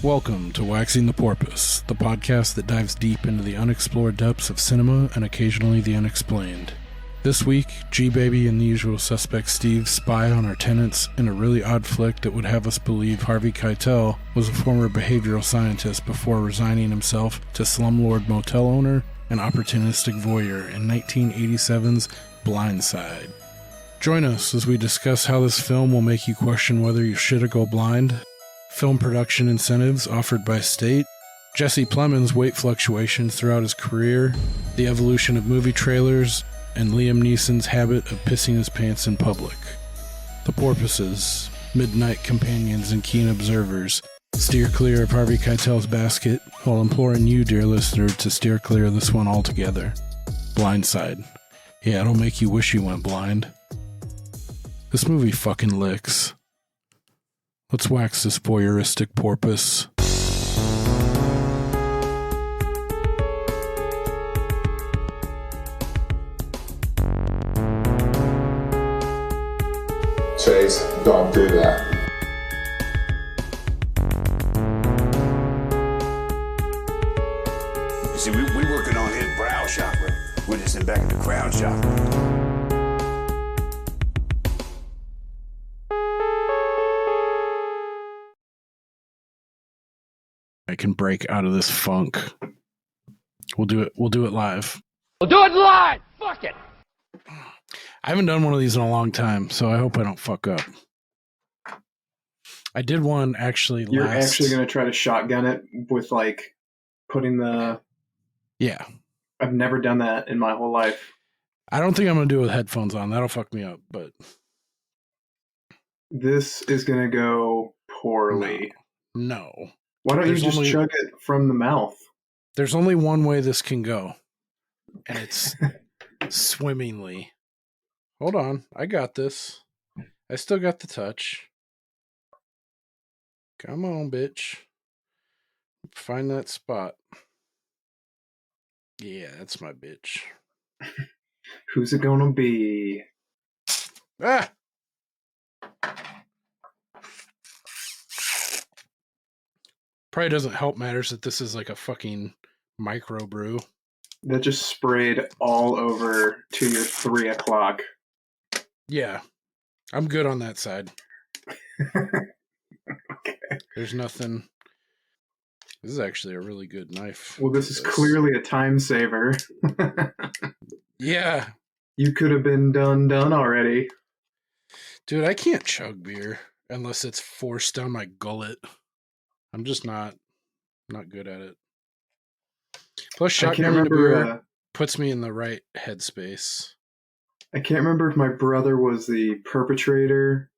Welcome to Waxing the Porpoise, the podcast that dives deep into the unexplored depths of cinema and occasionally the unexplained. This week, G-Baby and the usual suspect Steve spy on our tenants in a really odd flick that would have us believe Harvey Keitel was a former behavioral scientist before resigning himself to slumlord motel owner and opportunistic voyeur in 1987's Blindside. Join us as we discuss how this film will make you question whether you should go blind, film production incentives offered by state, Jesse Plemons' weight fluctuations throughout his career, the evolution of movie trailers, and Liam Neeson's habit of pissing his pants in public. The porpoises, midnight companions and keen observers, steer clear of Harvey Keitel's basket while imploring you, dear listener, to steer clear of this one altogether. Blindside. Yeah, it'll make you wish you went blind. This movie fucking licks. Let's wax this voyeuristic porpoise. Chase, don't do that. You see, we working on his brow chakra. We're just in back of the crown chakra. I can break out of this funk. We'll do it live. We'll do it live! Fuck it! I haven't done one of these in a long time, so I hope I don't fuck up. I did one actually You're actually going to try to shotgun it with, like, putting the... Yeah. I've never done that in my whole life. I don't think I'm going to do it with headphones on. That'll fuck me up, but... This is going to go poorly. No. Why don't you just chug it from the mouth? There's only one way this can go, and it's swimmingly. Hold on. I got this. I still got the touch. Come on, bitch. Find that spot. Yeah, that's my bitch. Who's it gonna be? Ah! Probably doesn't help matters that this is like a fucking microbrew. That just sprayed all over to your 3 o'clock. Yeah. I'm good on that side. Okay. There's nothing. This is actually a really good knife. Well, this is clearly a time saver. Yeah. You could have been done already. Dude, I can't chug beer unless it's forced down my gullet. I'm just not good at it. Plus, shotgunning a beer puts me in the right headspace. I can't remember if my brother was the perpetrator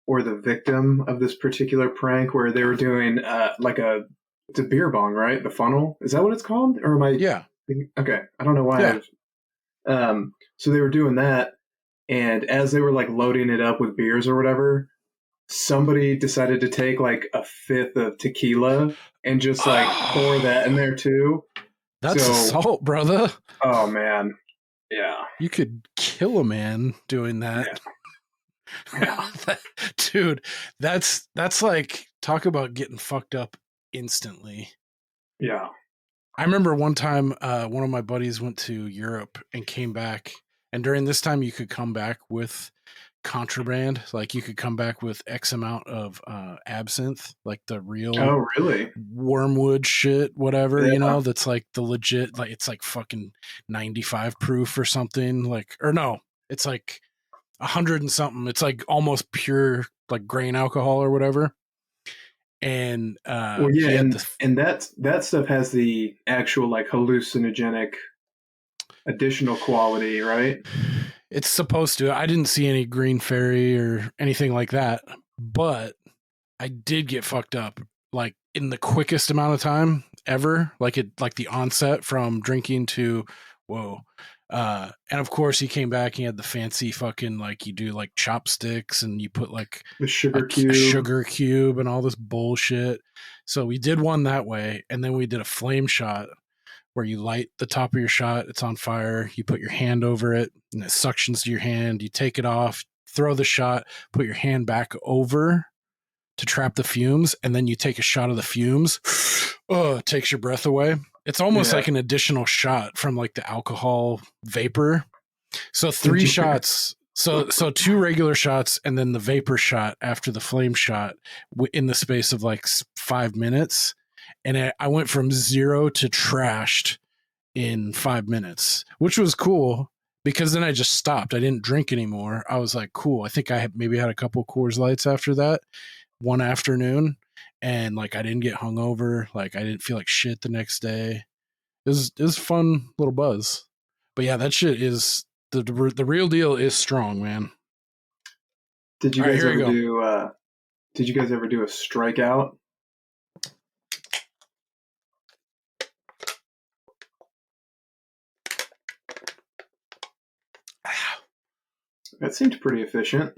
or the victim of this particular prank where they were doing it's a beer bong, right? The funnel? Is that what it's called? Or am I? Yeah. Okay. I don't know why. Yeah. So they were doing that, and as they were like loading it up with beers or whatever, somebody decided to take like a fifth of tequila and just like pour that in there too. That's assault, brother. Oh man. Yeah. You could kill a man doing that. Yeah. Dude, that's like, talk about getting fucked up instantly. Yeah. I remember one time one of my buddies went to Europe and came back, and during this time you could come back with contraband. Like you could come back with X amount of absinthe, like the real wormwood shit, whatever, you know, that's like the legit, like it's like fucking 95 proof or something, like, or no, it's like 100 and something. It's like almost pure like grain alcohol or whatever. And and that stuff has the actual like hallucinogenic additional quality, right? It's supposed to. I didn't see any green fairy or anything like that, but I did get fucked up like in the quickest amount of time ever. Like the onset from drinking to whoa. And of course he came back, he had the fancy fucking, like you do like chopsticks and you put like the sugar cube and all this bullshit. So we did one that way. And then we did a flame shot where you light the top of your shot. It's on fire. You put your hand over it and it suctions to your hand. You take it off, throw the shot, put your hand back over to trap the fumes, and then you take a shot of the fumes. Oh, it takes your breath away. It's almost like an additional shot from like the alcohol vapor. So 3 shots. So 2 regular shots and then the vapor shot after the flame shot in the space of like 5 minutes. And I went from 0 to trashed in 5 minutes, which was cool because then I just stopped. I didn't drink anymore. I was like, cool. I think I maybe had a couple Coors Lights after that one afternoon. And like, I didn't get hungover. Like, I didn't feel like shit the next day. It was fun little buzz. But yeah, that shit is the real deal is strong, man. Did you guys ever do? Did you guys ever do a strikeout? That seemed pretty efficient.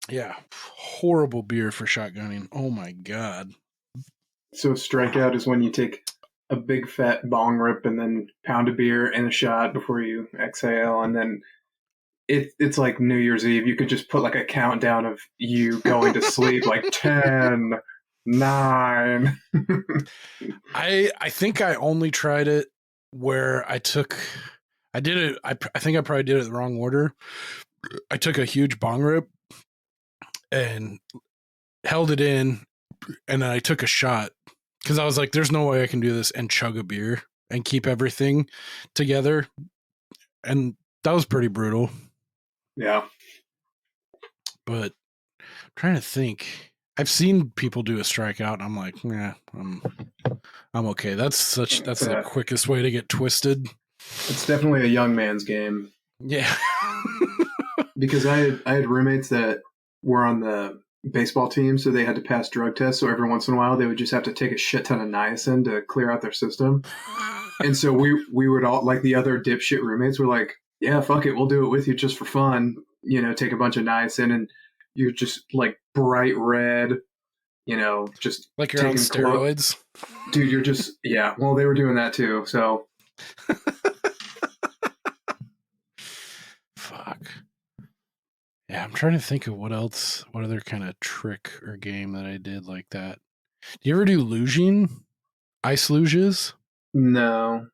Yeah, horrible beer for shotgunning. Oh my god. So a strikeout is when you take a big fat bong rip and then pound a beer and a shot before you exhale, and then it's like New Year's Eve. You could just put like a countdown of you going to sleep, like 10, 9. I think I only tried it where I did it. I think I probably did it in the wrong order. I took a huge bong rip and held it in, and then I took a shot because I was like, there's no way I can do this and chug a beer and keep everything together. And that was pretty brutal. Yeah. But I'm trying to think. I've seen people do a strikeout, and I'm like, nah, I'm okay. That's the quickest way to get twisted. It's definitely a young man's game. Yeah. Because I had roommates that were on the baseball team, so they had to pass drug tests. So every once in a while, they would just have to take a shit ton of niacin to clear out their system. And so we would all, like the other dipshit roommates were like, yeah, fuck it, we'll do it with you just for fun. You know, take a bunch of niacin, and you're just like bright red, you know, just like you're on steroids. Dude, you're just, yeah. Well, they were doing that too, so. Fuck. Yeah, I'm trying to think of what other kind of trick or game that I did like that. Do you ever do luging? Ice luges? No.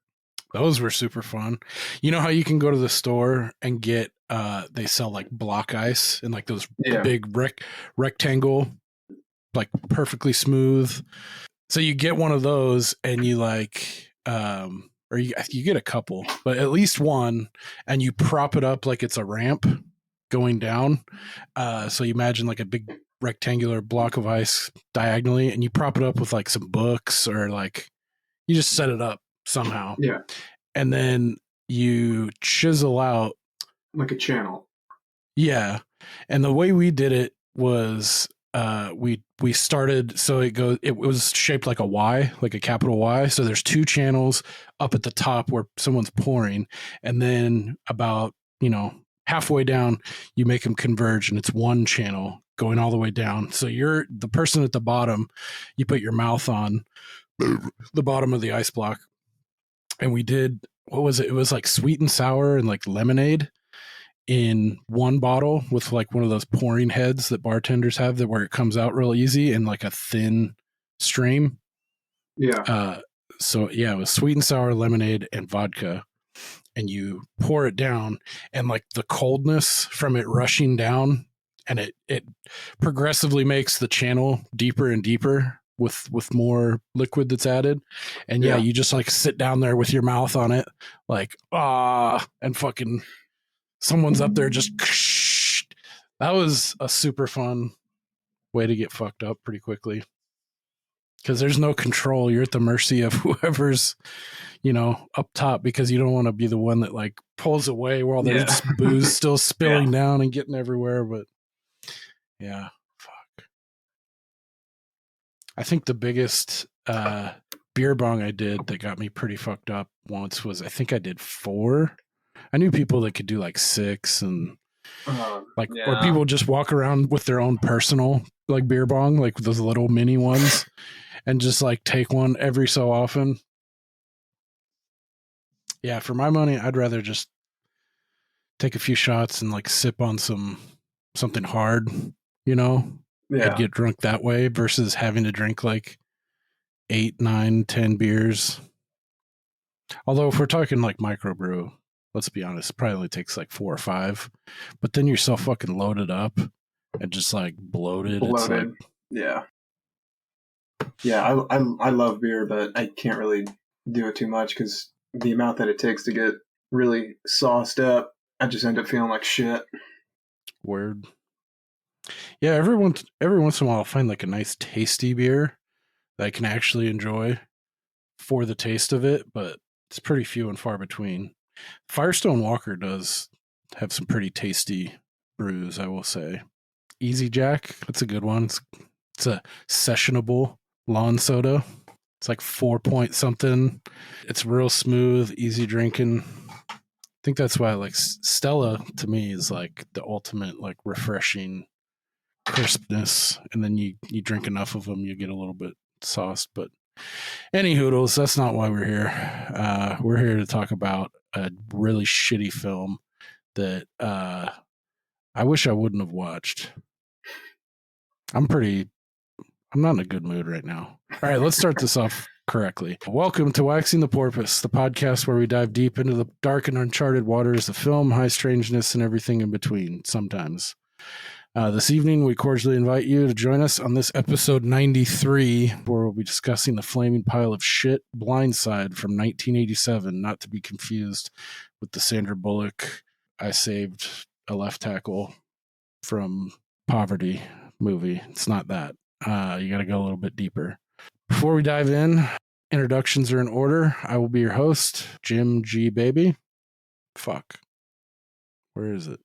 Those were super fun. You know how you can go to the store and get, they sell like block ice in like those big rectangle, like perfectly smooth. So you get one of those and you like, or you get a couple, but at least one, and you prop it up like it's a ramp going down. So you imagine like a big rectangular block of ice diagonally, and you prop it up with like some books, or like you just set it up somehow. Yeah. And then you chisel out like a channel. Yeah. And the way we did it was we started, so it was shaped like a Y, like a capital Y. So there's 2 channels up at the top where someone's pouring, and then about, halfway down you make them converge, and it's one channel going all the way down. So you're the person at the bottom, you put your mouth on the bottom of the ice block. And we did, what was it? It was like sweet and sour and like lemonade in one bottle with like one of those pouring heads that bartenders have, that where it comes out real easy in like a thin stream. Yeah. So yeah, it was sweet and sour, lemonade, and vodka. And you pour it down, and like the coldness from it rushing down, and it progressively makes the channel deeper and deeper with more liquid that's added. And yeah, you just like sit down there with your mouth on it, like, and fucking someone's up there just, that was a super fun way to get fucked up pretty quickly. Because there's no control. You're at the mercy of whoever's, up top, because you don't want to be the one that like pulls away while there's just booze still spilling down and getting everywhere. But yeah, fuck. I think the biggest beer bong I did that got me pretty fucked up once was, I think I did 4. I knew people that could do like 6, and or people just walk around with their own personal like beer bong, like those little mini ones, and just like take one every so often. Yeah, for my money, I'd rather just take a few shots and like sip on something hard you know? Yeah. I'd get drunk that way versus having to drink like 8, 9, 10 beers. Although if we're talking like microbrew, let's be honest, it probably only takes like 4 or 5. But then you're so fucking loaded up and just like bloated. It's like, yeah. Yeah, I love beer, but I can't really do it too much because the amount that it takes to get really sauced up, I just end up feeling like shit. weird. Yeah, every once in a while I'll find like a nice tasty beer that I can actually enjoy for the taste of it, but it's pretty few and far between. Firestone Walker does have some pretty tasty brews, I will say. Easy Jack, that's a good one. It's a sessionable lawn soda. It's like 4 point something. It's real smooth, easy drinking. I think that's why I like Stella. To me is like the ultimate like refreshing crispness, and then you drink enough of them, you get a little bit sauced. But any hoodles, that's not why we're here. We're here to talk about a really shitty film that I wish I wouldn't have watched. I'm not in a good mood right now. All right, let's start this off correctly. Welcome to Waxing the Porpoise, the podcast where we dive deep into the dark and uncharted waters of film, high strangeness, and everything in between, sometimes. This evening, we cordially invite you to join us on this episode 93, where we'll be discussing the flaming pile of shit Blindside from 1987, not to be confused with the Sandra Bullock I Saved a Left Tackle from Poverty movie. It's not that. You got to go a little bit deeper. Before we dive in, introductions are in order. I will be your host, Jim G. Baby. Fuck. Where is it?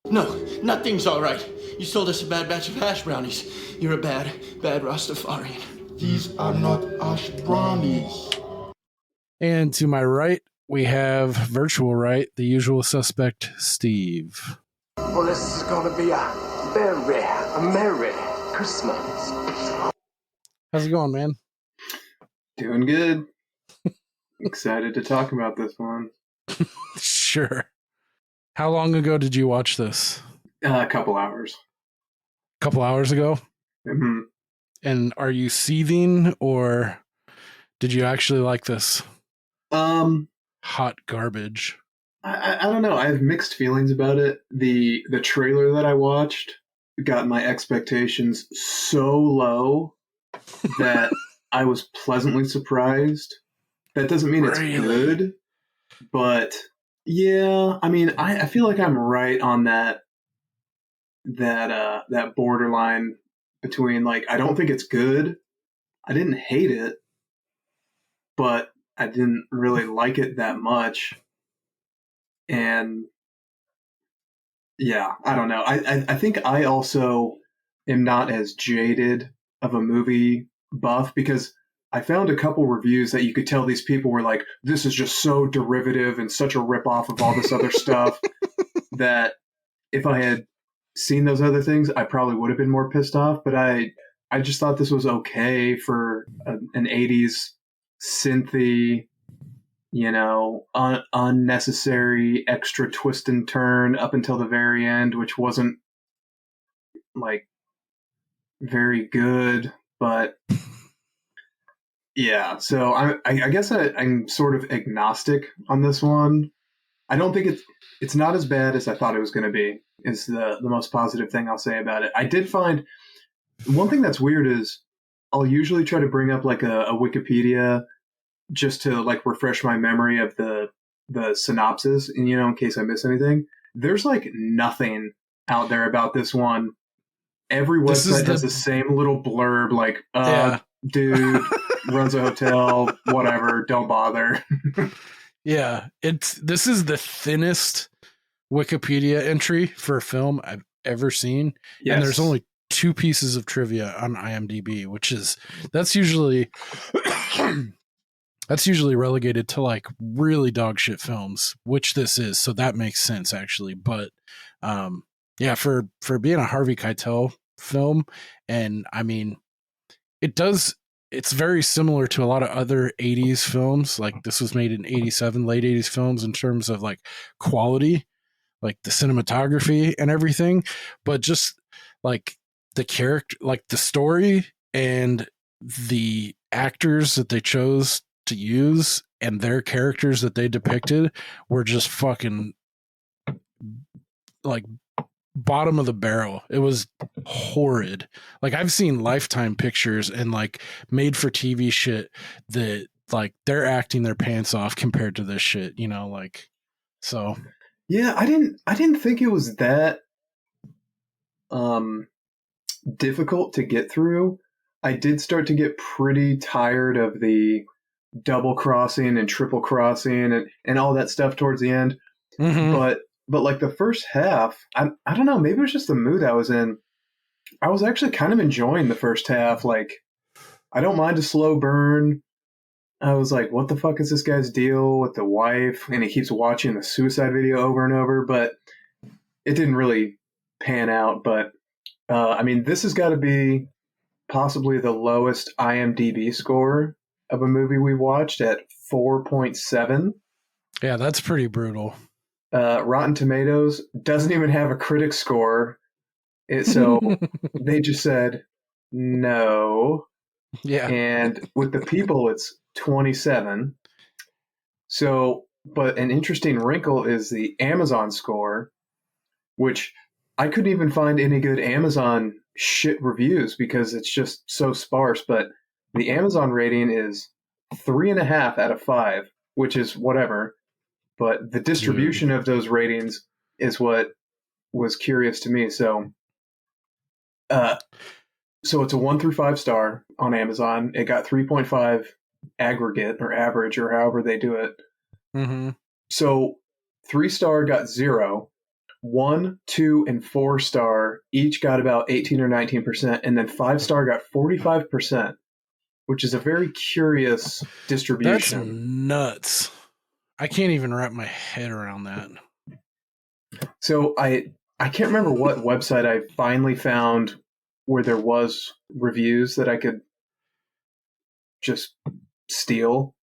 No, nothing's all right. You sold us a bad batch of hash brownies. You're a bad Rastafarian. These are not hash brownies. And to my right, we have virtual right, the usual suspect, Steve. Well, this is gonna be a merry Christmas. How's it going, man? Doing good. Excited to talk about this one. Sure. How long ago did you watch this? A couple hours. A couple hours ago? Mm-hmm. And are you seething, or did you actually like this? Hot garbage. I don't know. I have mixed feelings about it. The trailer that I watched got my expectations so low that I was pleasantly surprised. That doesn't mean it's good, but yeah, I mean, I feel like I'm right on that borderline between like I don't think it's good. I didn't hate it, but I didn't really like it that much. And yeah, I don't know. I think I also am not as jaded of a movie buff because I found a couple reviews that you could tell these people were like, this is just so derivative and such a ripoff of all this other stuff that if I had seen those other things, I probably would have been more pissed off. But I just thought this was okay for an 80s synthy, unnecessary extra twist and turn up until the very end, which wasn't like very good, but yeah. So I guess I'm sort of agnostic on this one. I don't think it's not as bad as I thought it was going to be. Is the most positive thing I'll say about it. I did find one thing that's weird is I'll usually try to bring up like a Wikipedia just to like refresh my memory of the synopsis and in case I miss anything. There's like nothing out there about this one. Every website has the same little blurb like dude runs a hotel, whatever, don't bother. Yeah, this is the thinnest Wikipedia entry for a film I've ever seen. Yes. And there's only 2 pieces of trivia on IMDb, that's usually relegated to like really dog shit films, which this is. So that makes sense actually. But yeah, for being a Harvey Keitel film, and I mean, it's very similar to a lot of other 80s films. Like this was made in 87, late 80s films in terms of like quality. like the cinematography and everything, but just like the character, like the story and the actors that they chose to use and their characters that they depicted were just fucking like bottom of the barrel. It was horrid. Like I've seen Lifetime pictures and like made for TV shit that like they're acting their pants off compared to this shit, you know, like so. Yeah, I didn't think it was that difficult to get through. I did start to get pretty tired of the double crossing and triple crossing and all that stuff towards the end. Mm-hmm. But like the first half, I don't know, maybe it was just the mood I was in. I was actually kind of enjoying the first half. Like, I don't mind a slow burn. I was like, what the fuck is this guy's deal with the wife? And he keeps watching the suicide video over and over, but it didn't really pan out. But, I mean, this has got to be possibly the lowest IMDb score of a movie we watched at 4.7. Yeah, that's pretty brutal. Rotten Tomatoes doesn't even have a critic score. So they just said no. Yeah. And with the people, it's 27. So, but an interesting wrinkle is the Amazon score, which I couldn't even find any good Amazon shit reviews because it's just so sparse. But the Amazon rating is 3.5 out of 5, which is whatever. But the distribution of those ratings is what was curious to me. So it's a 1 through 5 star on Amazon. It got 3.5 aggregate or average or however they do it. Mm-hmm. So 3-star got 0. 1, 2, and 4-star each got about 18 or 19%, and then 5-star got 45%, which is a very curious distribution. That's nuts. I can't even wrap my head around that. So I can't remember what website I finally found where there was reviews that I could just steal.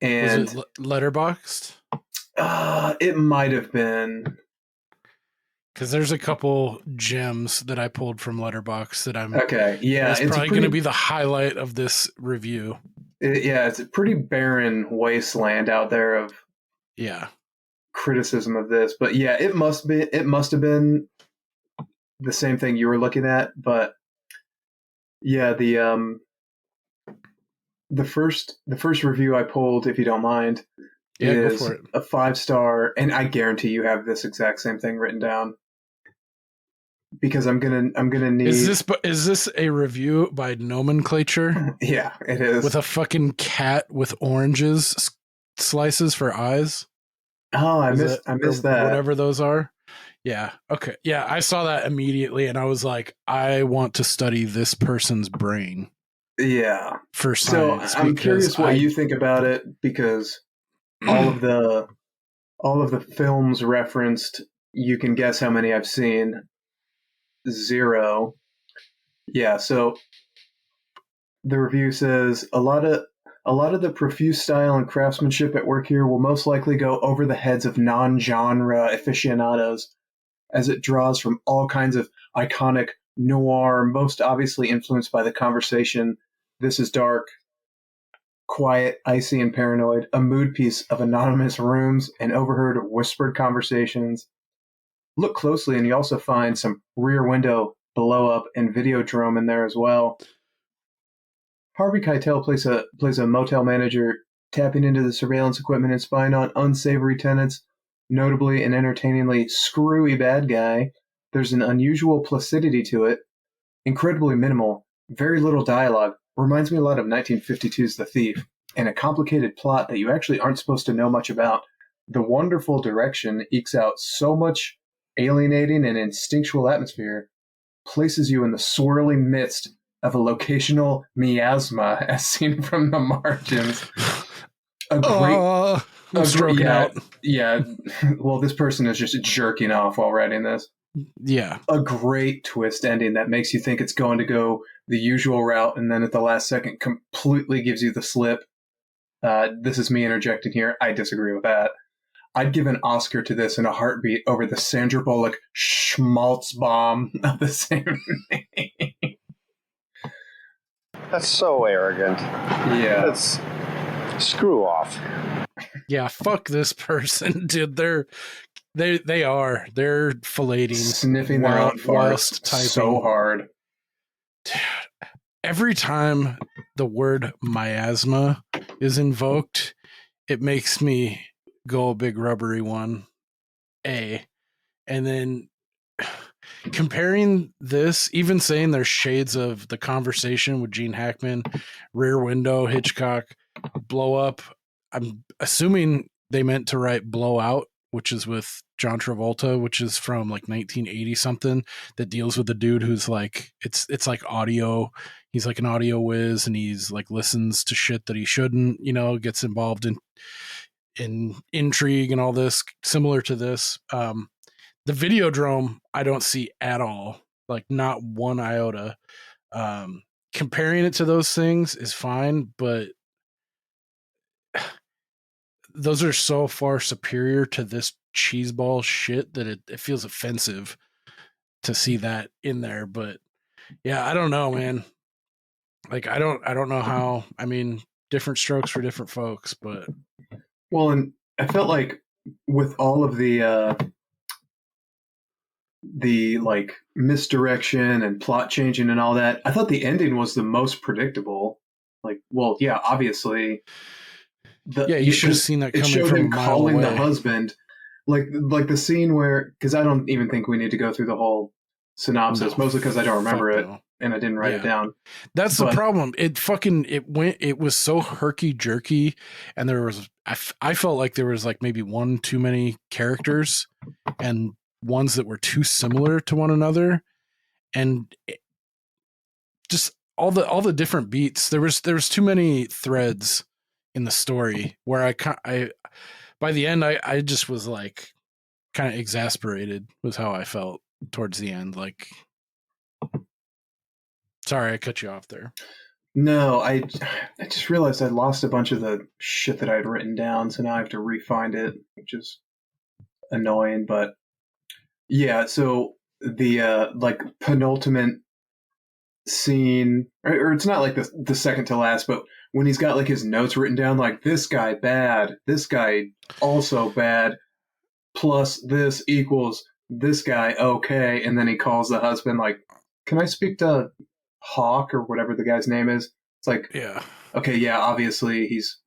And was it Letterboxd? It might have been. Because there's a couple gems that I pulled from Letterboxd that I'm okay. Yeah, it's probably going to be the highlight of this review. It's a pretty barren wasteland out there of criticism of this. But yeah, it must have been the same thing you were looking at. But yeah, the first review I pulled, if you don't mind, is go for it. A 5-star, and I guarantee you have this exact same thing written down. Because I'm gonna need. Is this a review by Nomenclature? Yeah, it is. With a fucking cat with oranges slices for eyes. Oh, I missed that. Whatever those are. Yeah. Okay. Yeah, I saw that immediately, and I was like, I want to study this person's brain. Yeah. For science. So I'm curious what you think about it, because all of the films referenced, you can guess how many I've seen. 0. Yeah, so the review says a lot of the profuse style and craftsmanship at work here will most likely go over the heads of non-genre aficionados, as it draws from all kinds of iconic noir, most obviously influenced by The Conversation, This Is Dark, Quiet, Icy, and Paranoid, a mood piece of anonymous rooms and overheard whispered conversations. Look closely, and you also find some Rear Window, Blow Up, and Videodrome in there as well. Harvey Keitel plays a motel manager, tapping into the surveillance equipment and spying on unsavory tenants, notably and entertainingly screwy bad guy. There's an unusual placidity to it, incredibly minimal, very little dialogue, reminds me a lot of 1952's The Thief, and a complicated plot that you actually aren't supposed to know much about. The wonderful direction ekes out so much alienating and instinctual atmosphere, places you in the swirling midst of a locational miasma as seen from the margins. I'm stroking out. Yeah, well, this person is just jerking off while writing this. Yeah. A great twist ending that makes you think it's going to go the usual route, and then at the last second completely gives you the slip. This is me interjecting here. I disagree with that. I'd give an Oscar to this in a heartbeat over the Sandra Bullock schmaltz bomb of the same name. That's so arrogant. Yeah. That's screw off. Yeah, fuck this person, dude. They're filleting, Sniffing their own whilst farts typing so hard. Dude, every time the word miasma is invoked, it makes me go a big rubbery one. And then comparing this, even saying there's shades of The Conversation with Gene Hackman, Rear Window, Hitchcock, Blow Up. I'm assuming they meant to write Blow Out, which is with John Travolta, which is from like 1980 something, that deals with a dude who's like, it's like audio. He's like an audio whiz, and he's like listens to shit that he shouldn't, gets involved in intrigue and all this, similar to this. The Videodrome, I don't see at all, like not one iota. Comparing it to those things is fine, but those are so far superior to this cheeseball shit that it feels offensive to see that in there. But yeah, I don't know, man. Like, I don't know how. I mean, different strokes for different folks, but well, and I felt like with all of the like misdirection and plot changing and all that, I thought the ending was the most predictable. Like, well, yeah, obviously. You should have seen that coming. It showed from him a mile calling away. The husband, like the scene where, because I don't even think we need to go through the whole synopsis, mostly because I don't remember it and I didn't write it down. That's the problem. It was so herky jerky, and there was I felt like there was like maybe one too many characters and ones that were too similar to one another, and just all the different beats. There was too many threads in the story where I by the end I just was like kind of exasperated was how I felt towards the end. Like, sorry, I cut you off there. No, I just realized I lost a bunch of the shit that I had written down, so now I have to re-find it, which is annoying. But yeah, so the like penultimate scene, or it's not like the second to last, but when he's got like his notes written down, like this guy bad, this guy also bad, plus this equals this guy okay, and then he calls the husband like, can I speak to Hawk or whatever the guy's name is? It's like, yeah, okay, yeah, obviously he's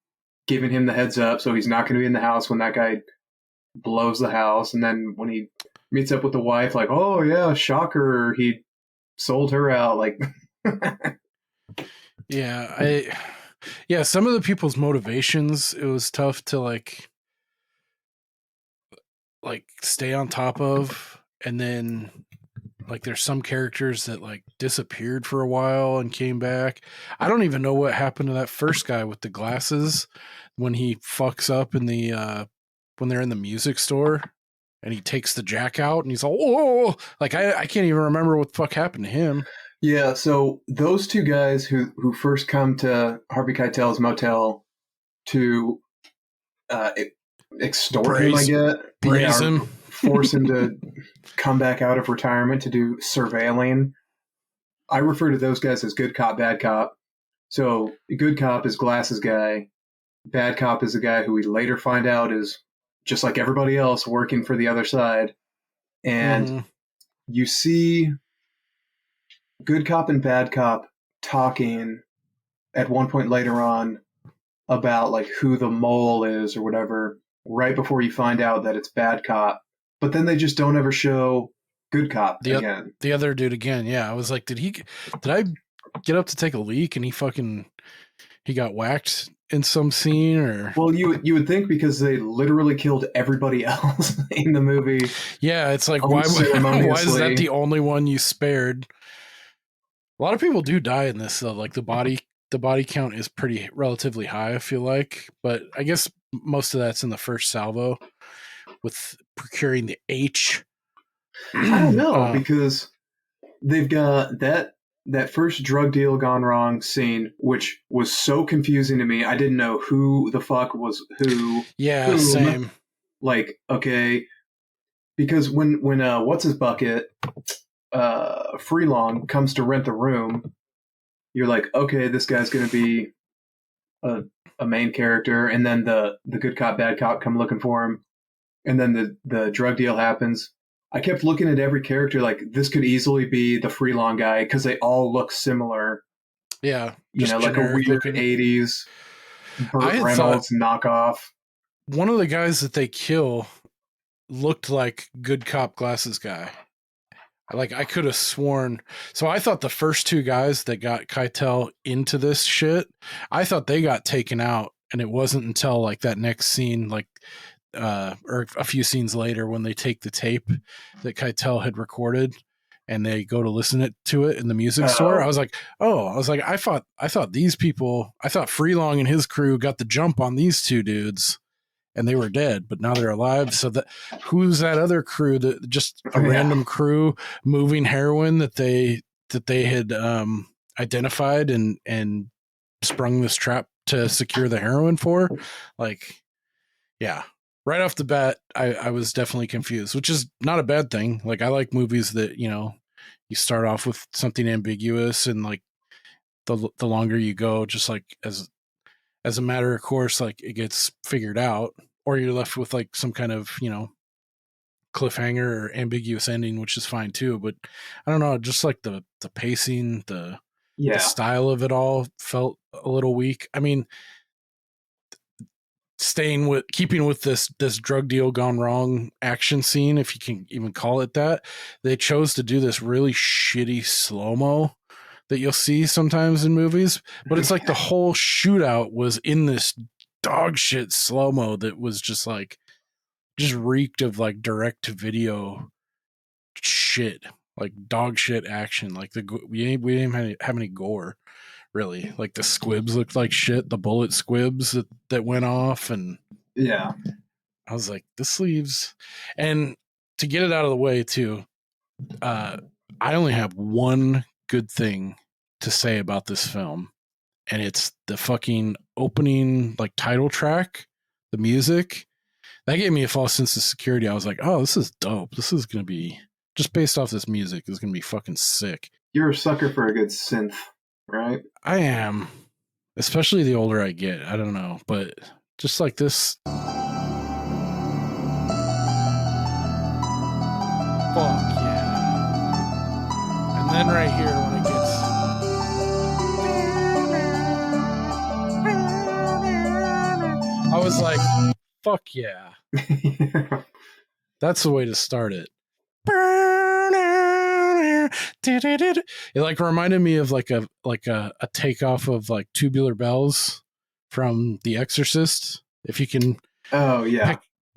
giving him the heads up, so he's not going to be in the house when that guy blows the house. And then when he meets up with the wife, like, oh yeah, shocker, he sold her out. Like, yeah, some of the people's motivations, it was tough to like stay on top of. And then like there's some characters that like disappeared for a while and came back. I don't even know what happened to that first guy with the glasses when he fucks up in the when they're in the music store and he takes the jack out and he's all, oh, like I can't even remember what the fuck happened to him. Yeah, so those two guys who first come to Harvey Keitel's motel to extort him, I get, him, force him to come back out of retirement to do surveilling. I refer to those guys as good cop, bad cop. So good cop is Glass's guy. Bad cop is the guy who we later find out is just like everybody else working for the other side. And you see good cop and bad cop talking at one point later on about like who the mole is or whatever, right before you find out that it's bad cop. But then they just don't ever show good cop again. The other dude again. Yeah. I was like, did I get up to take a leak and he got whacked in some scene? Or well, you would think, because they literally killed everybody else in the movie. Yeah. It's like, why is that the only one you spared? A lot of people do die in this though. Like the body count is pretty relatively high, I feel like, but I guess most of that's in the first salvo with procuring the H. I don't know, because they've got that first drug deal gone wrong scene, which was so confusing to me. I didn't know who the fuck was who. Yeah, same. like, okay, because when what's his bucket, Freelong comes to rent the room, you're like, okay, this guy's gonna be a main character, and then the good cop bad cop come looking for him, and then the drug deal happens. I kept looking at every character like this could easily be the Freelong guy because they all look similar. Yeah, like a weird looking 80s Burt Reynolds knockoff. One of the guys that they kill looked like good cop glasses guy. Like I could have sworn. So I thought the first two guys that got Keitel into this shit, I thought they got taken out, and it wasn't until like that next scene, like or a few scenes later, when they take the tape that Keitel had recorded and they go to listen to it in the music store. I was like, I thought these people, I thought Freelong and his crew got the jump on these two dudes, and they were dead, but now they're alive. So who's that other crew, that just a random crew moving heroin that they had identified and sprung this trap to secure the heroin for? Like, yeah, right off the bat, I was definitely confused, which is not a bad thing. Like, I like movies that, you start off with something ambiguous, and like the longer you go, just like as a matter of course, like it gets figured out, or you're left with like some kind of, cliffhanger or ambiguous ending, which is fine too. But I don't know, just like the pacing, the style of it all felt a little weak. I mean, keeping with this drug deal gone wrong action scene, if you can even call it that, they chose to do this really shitty slow-mo that you'll see sometimes in movies, but it's like the whole shootout was in this dog shit slow-mo that was just reeked of like direct to video shit, like dog shit action. Like we didn't have any gore, really. Like the squibs looked like shit, the bullet squibs that went off, and yeah, I was like, this leaves. And to get it out of the way too, I only have one good thing to say about this film, and it's the fucking opening like title track, the music. That gave me a false sense of security. I was like, oh, this is dope. This is gonna be, just based off this music, is gonna be fucking sick. You're a sucker for a good synth, right? I am, especially the older I get. I don't know, but just like this. Fuck yeah. And then right here when it gets, I was like, fuck yeah. That's the way to start it. It like reminded me of like a takeoff of like Tubular Bells from The Exorcist. If you can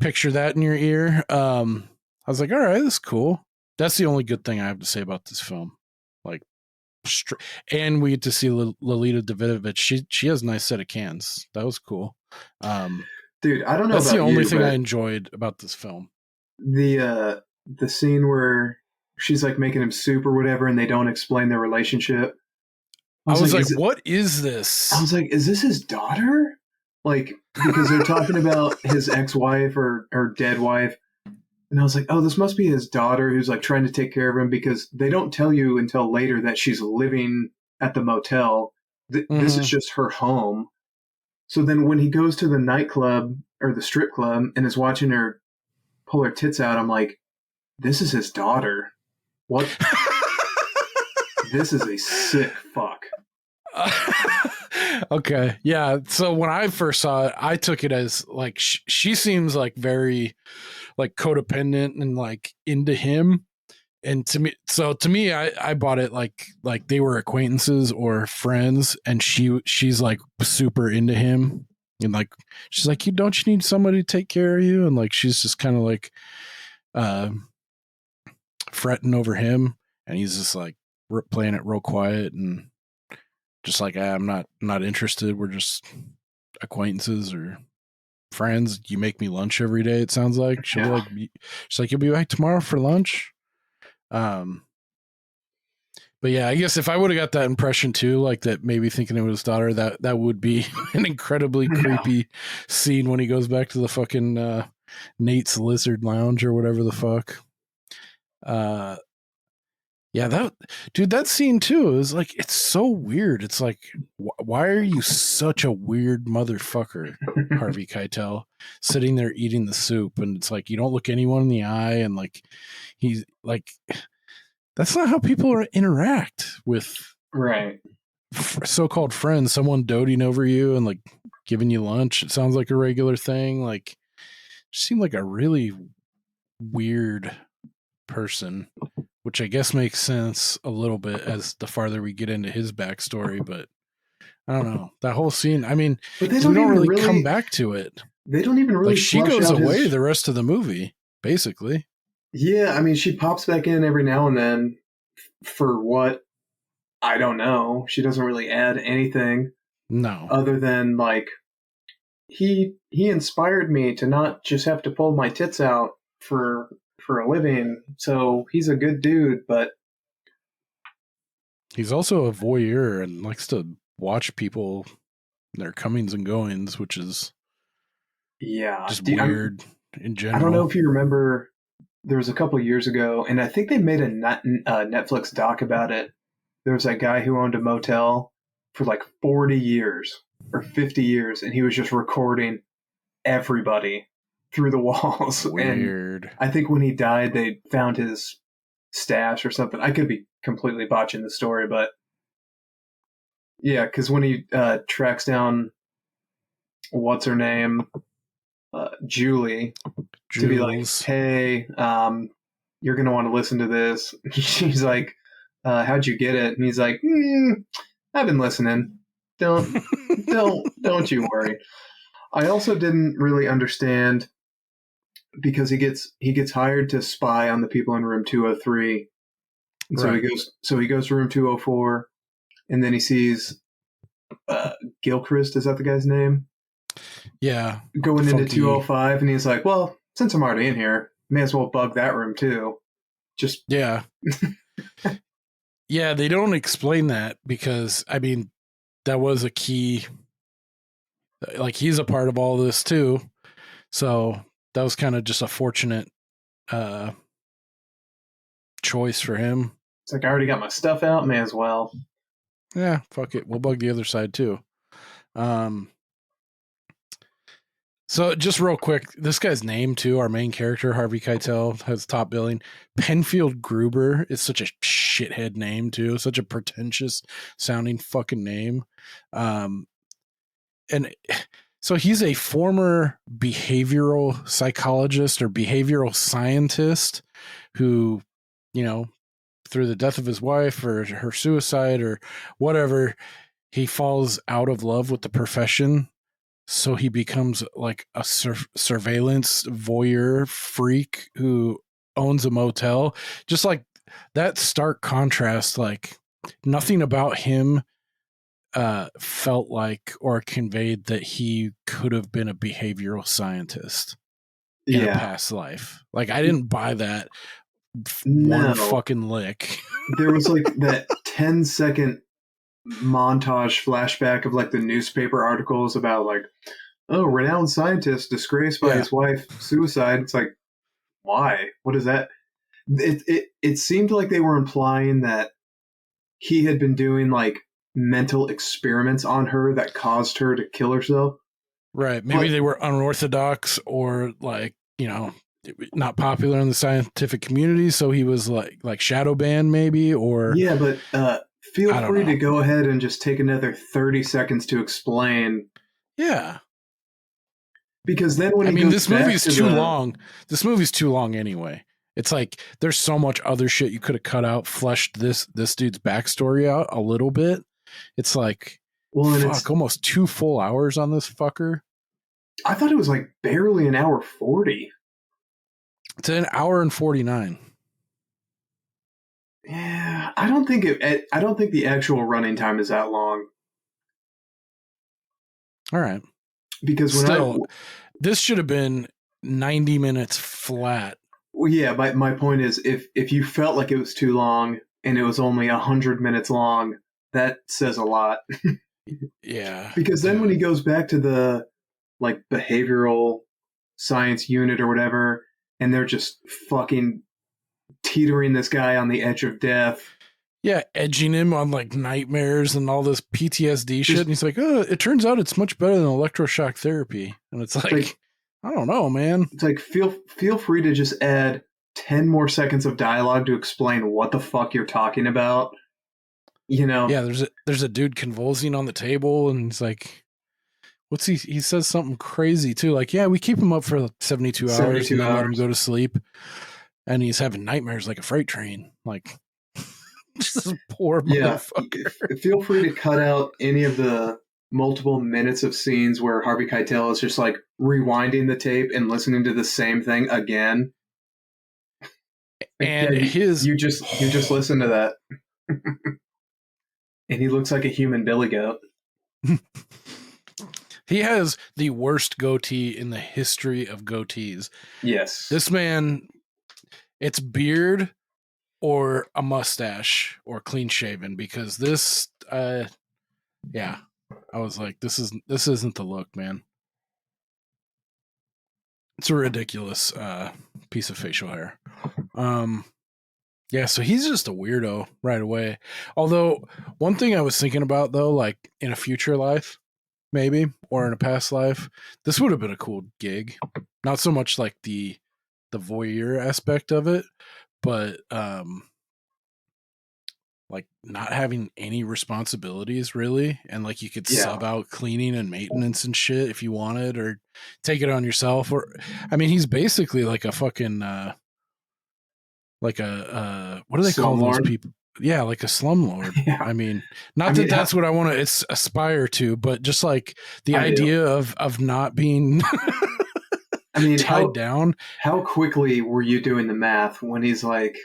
picture that in your ear. I was like, all right, that's cool. That's the only good thing I have to say about this film. Like, and we get to see Lolita Davidovich. She has a nice set of cans. That was cool. Dude, I don't know. That's the only thing I enjoyed about this film. The scene where she's like making him soup or whatever, and they don't explain their relationship. I was like, what is this? I was like, is this his daughter? Like, because they're talking about his ex-wife or dead wife. And I was like, oh, this must be his daughter who's like trying to take care of him, because they don't tell you until later that she's living at the motel. This is just her home. So then when he goes to the nightclub or the strip club and is watching her pull her tits out, I'm like, this is his daughter. What? This is a sick fuck. Okay. Yeah. So when I first saw it, I took it as like, she seems like very like codependent and like into him. And to me, I bought it like they were acquaintances or friends, and she's like super into him, and like she's like, don't you need somebody to take care of you? And like she's just kind of like fretting over him, and he's just like playing it real quiet and just like, I'm not interested. We're just acquaintances or friends. You make me lunch every day, it sounds like. She's like, you'll be back tomorrow for lunch. But yeah, I guess if I would have got that impression too, like that maybe thinking it was his daughter, that would be an incredibly creepy scene when he goes back to the fucking Nate's Lizard Lounge or whatever the fuck. Yeah, that scene too is like, it's so weird. It's like, why are you such a weird motherfucker, Harvey Keitel, sitting there eating the soup? And it's like, you don't look anyone in the eye. And like, he's like, that's not how people interact with so-called friends. Someone doting over you and like giving you lunch. It sounds like a regular thing. Like, it seemed like a really weird person, which I guess makes sense a little bit as the farther we get into his backstory. But I don't know, that whole scene. I mean, we don't really come back to it. They don't even really. Like, she goes away the rest of the movie, basically. Yeah, I mean, she pops back in every now and then for what? I don't know. She doesn't really add anything. No. Other than like, he inspired me to not just have to pull my tits out for a living, so he's a good dude, but he's also a voyeur and likes to watch people, their comings and goings, which is just weird in general. I don't know if you remember, there was a couple of years ago, and I think they made a Netflix doc about it. There was that guy who owned a motel for like 40 years or 50 years, and he was just recording everybody through the walls. Weird. And I think when he died, they found his stash or something. I could be completely botching the story, but yeah, because when he tracks down what's her name, Julie, to be like, hey, you're gonna want to listen to this. She's like, how'd you get it? And he's like, I've been listening. Don't you worry. I also didn't really understand, because he gets hired to spy on the people in room 203. And so he goes to room 204, and then he sees Gilchrist, is that the guy's name? Yeah. Going into 205, and he's like, well, since I'm already in here, may as well bug that room too. Just yeah. Yeah, they don't explain that, because I mean, that was a key, like, he's a part of all this too. So that was kind of just a fortunate choice for him. It's like, I already got my stuff out, may as well. Yeah, fuck it. We'll bug the other side too. So just real quick, this guy's name too, our main character, Harvey Keitel, has top billing. Penfield Gruber is such a shithead name too, such a pretentious sounding fucking name. And so he's a former behavioral psychologist or behavioral scientist who, you know, through the death of his wife or her suicide or whatever, he falls out of love with the profession. So he becomes like a surveillance voyeur freak who owns a motel. Just like that stark contrast, like nothing about him felt like or conveyed that he could have been a behavioral scientist in a past life. Like, I didn't buy that one fucking lick. There was like that 10-second montage flashback of like the newspaper articles about like, oh, renowned scientist disgraced by his wife, suicide. It's like, why? What is that? It seemed like they were implying that he had been doing like mental experiments on her that caused her to kill herself. Right. Maybe they were unorthodox or like, you know, not popular in the scientific community. So he was like shadow banned maybe, or. Yeah, but feel free to go ahead and just take another 30 seconds to explain. Yeah. Because then when this movie's too long. This movie's too long anyway. It's like there's so much other shit you could have cut out, fleshed this dude's backstory out a little bit. It's like, almost 2 full hours on this fucker. I thought it was like barely an hour 40. It's an hour and 49. Yeah, I don't think the actual running time is that long. All right. Because this should have been 90 minutes flat. Well, yeah, my point is, if you felt like it was too long and it was only 100 minutes long, that says a lot. Yeah. Because then when he goes back to the like behavioral science unit or whatever, and they're just fucking teetering this guy on the edge of death. Yeah, edging him on like nightmares and all this PTSD shit. And he's like, oh, it turns out it's much better than electroshock therapy. And it's like I don't know, man. It's like, feel free to just add 10 more seconds of dialogue to explain what the fuck you're talking about. You know? Yeah, there's a dude convulsing on the table, and he's like, what's he says something crazy too. Like, yeah, we keep him up for 72 hours 72 and then let hours. him go to sleep. And he's having nightmares like a freight train. Like, this poor motherfucker. Feel free to cut out any of the multiple minutes of scenes where Harvey Keitel is just like rewinding the tape and listening to the same thing again. And you just listen to that. And he looks like a human billy goat. He has the worst goatee in the history of goatees. Yes. This man, it's beard or a mustache or clean shaven, because this, yeah, I was like, this isn't the look, man. It's a ridiculous piece of facial hair. Yeah, so he's just a weirdo right away. Although one thing I was thinking about though, like in a future life, maybe, or in a past life, this would have been a cool gig. Not so much like the voyeur aspect of it, but like not having any responsibilities really, and like you could sub out cleaning and maintenance and shit if you wanted, or take it on yourself. Or I mean, he's basically like a fucking like a what do they call those people? Yeah, like a slumlord. Yeah. I mean, that's what I want to aspire to, but just like the idea of not being I mean, tied down. How quickly were you doing the math when he's like,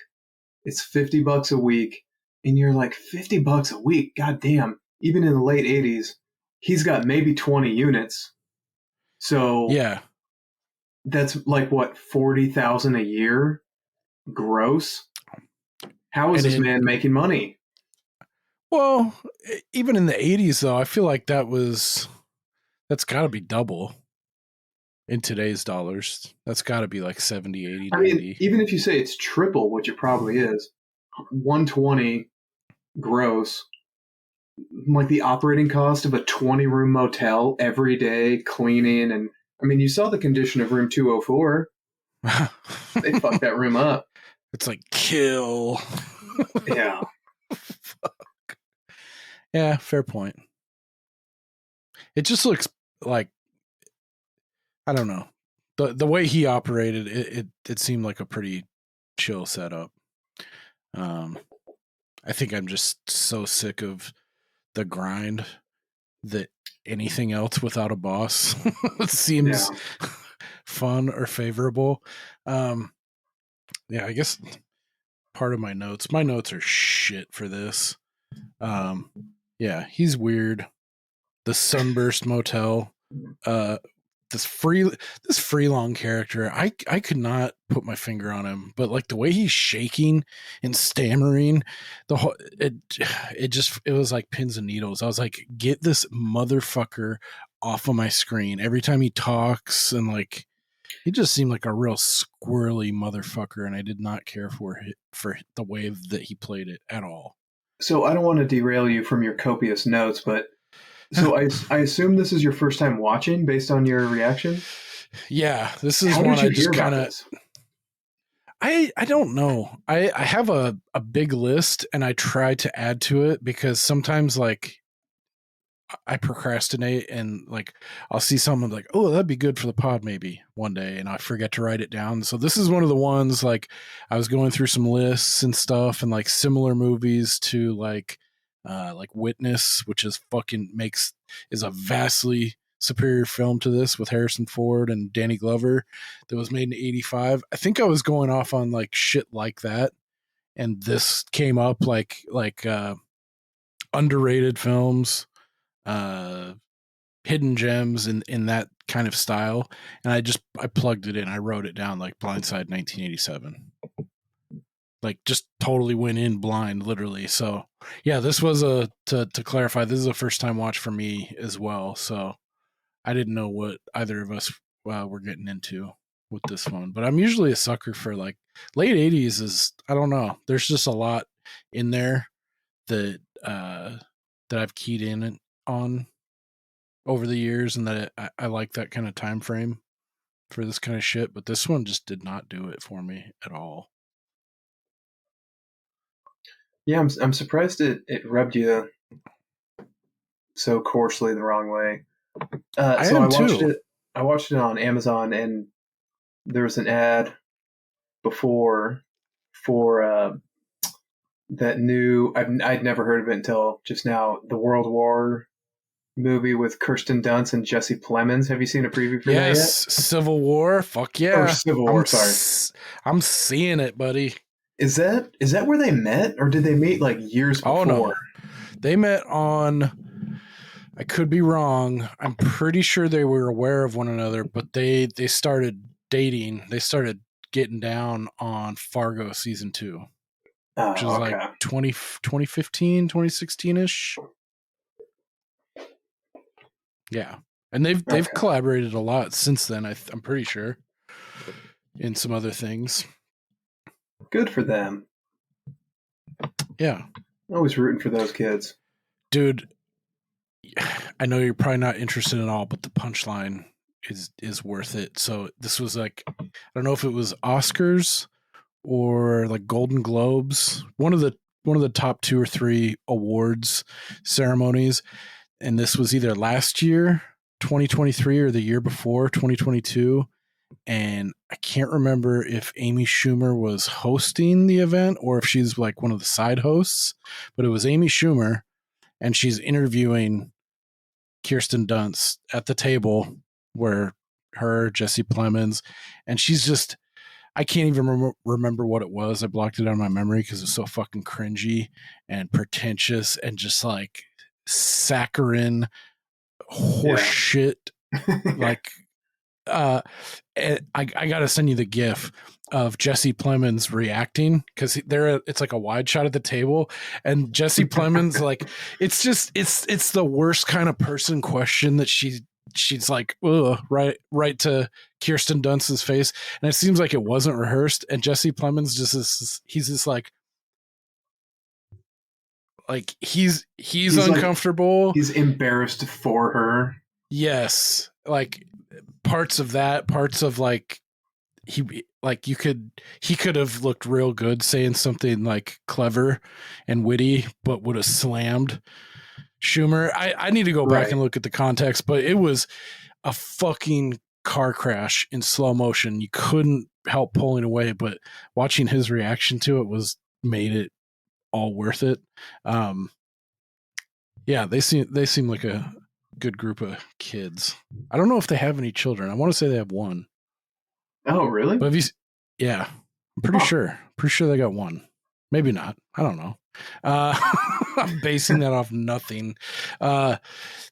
it's $50 a week, and you're like, $50 a week? God damn. Even in the late 80s, he's got maybe 20 units. So yeah, that's like what, 40,000 a year gross? How is this man making money? Well, even in the 80s though, I feel like that's got to be double in today's dollars. That's got to be like 70, 80, 90. I mean, even if you say it's triple, which it probably is, 120 gross, like the operating cost of a 20-room motel every day, cleaning, and I mean, you saw the condition of room 204. They fucked that room up. It's like kill. Yeah. Fuck. Yeah, fair point. It just looks like, I don't know. The way he operated, it seemed like a pretty chill setup. I think I'm just so sick of the grind that anything else without a boss seems fun or favorable. Yeah, I guess part of my notes are shit for this. Yeah, he's weird. The Sunburst Motel, this free long character, I could not put my finger on him, but like the way he's shaking and stammering, the whole it was like pins and needles. I was like, get this motherfucker off of my screen every time he talks, and like he just seemed like a real squirrely motherfucker, and I did not care for the way that he played it at all. So I don't want to derail you from your copious notes, but so I assume this is your first time watching based on your reaction? Yeah, this is one I just kind of... I don't know. I have a big list, and I try to add to it because sometimes like I procrastinate, and like I'll see something like, oh, that'd be good for the pod maybe one day, and I forget to write it down. So this is one of the ones, like I was going through some lists and stuff, and like similar movies to like Witness, which is is a vastly superior film to this, with Harrison Ford and Danny Glover, that was made in 85. I think I was going off on like shit like that, and this came up like underrated films, hidden gems in that kind of style, and I plugged it in. I wrote it down like Blindside 1987. Like just totally went in blind, literally. So yeah, this was to clarify, this is a first time watch for me as well. So I didn't know what either of us we're getting into with this one. But I'm usually a sucker for like late 80s is, I don't know. There's just a lot in there that I've keyed in on over the years, and that I like that kind of time frame for this kind of shit. But this one just did not do it for me at all. Yeah, I'm surprised it rubbed you so coarsely the wrong way. I watched too. it. I watched it on Amazon, and there was an ad before for that new. I'd never heard of it until just now. The World War movie with Kirsten Dunst and Jesse Plemons. Have you seen a preview for that yet? Yes, Civil War. Fuck yeah. Or Civil War. Sorry, I'm seeing it, buddy. Is that where they met, or did they meet like years before? Oh no, they met on. I could be wrong. I'm pretty sure they were aware of one another, but they started dating. They started getting down on Fargo season 2, which was like 2015, 2016-ish. Yeah, and they've collaborated a lot since then. I'm pretty sure in some other things. Good for them. Yeah, always rooting for those kids, dude. I know you're probably not interested at all, but the punchline is worth it. So this was like, I don't know if it was Oscars or like Golden Globes, one of the top 2 or 3 awards ceremonies, and this was either last year 2023 or the year before 2022, and I can't remember if Amy Schumer was hosting the event or if she's like one of the side hosts, but it was Amy Schumer, and she's interviewing Kirsten Dunst at the table where her, Jesse Plemons, and she's just, I can't even remember what it was. I blocked it out of my memory because it's so fucking cringy and pretentious and just like saccharine horse shit. Like, I gotta send you the GIF of Jesse Plemons reacting, because it's like a wide shot at the table, and Jesse Plemons like it's the worst kind of person question that she's like, ugh, right to Kirsten Dunst's face, and it seems like it wasn't rehearsed, and Jesse Plemons he's just like he's uncomfortable, like, he's embarrassed for her. Yes, like parts of like he could have looked real good saying something like clever and witty, but would have slammed Schumer. I need to go back and look at the context, but it was a fucking car crash in slow motion. You couldn't help pulling away, but watching his reaction to it made it all worth it. Yeah, they seem like a good group of kids. I don't know if they have any children. I want to say they have one. Oh, really? But yeah, I'm pretty sure. Pretty sure they got one. Maybe not. I don't know. I'm basing that off nothing.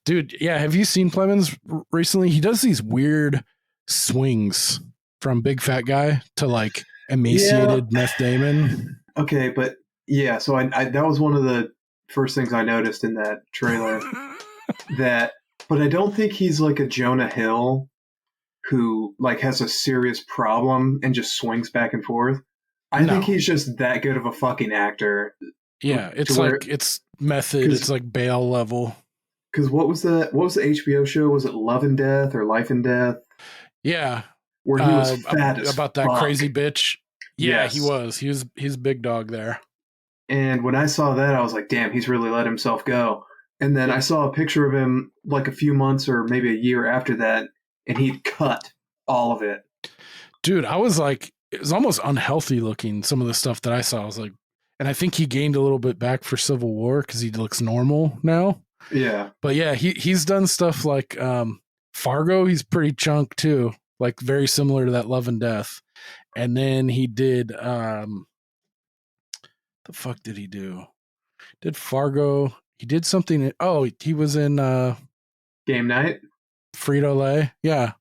Dude, yeah, have you seen Plemons recently? He does these weird swings from big fat guy to like emaciated Meth Damon. Okay, but yeah, so I that was one of the first things I noticed in that trailer. But I don't think he's like a Jonah Hill who like has a serious problem and just swings back and forth. I think he's just that good of a fucking actor. Yeah, it's like it's method. It's like Bale level. Because what was the HBO show? Was it Love and Death or Life and Death? Yeah, where he was fat as about that fuck. Crazy bitch. Yeah, yes. He's big dog there. And when I saw that, I was like, damn, he's really let himself go. And then I saw a picture of him like a few months or maybe a year after that, and he'd cut all of it. Dude, I was like, it was almost unhealthy looking, some of the stuff that I saw. I was like, and I think he gained a little bit back for Civil War because he looks normal now. Yeah. But yeah, he's done stuff like Fargo. He's pretty chunk too, like very similar to that Love and Death. And then he did, the fuck did he do? Did Fargo. He did something. Oh, he was in Game Night. Frito-Lay. Yeah.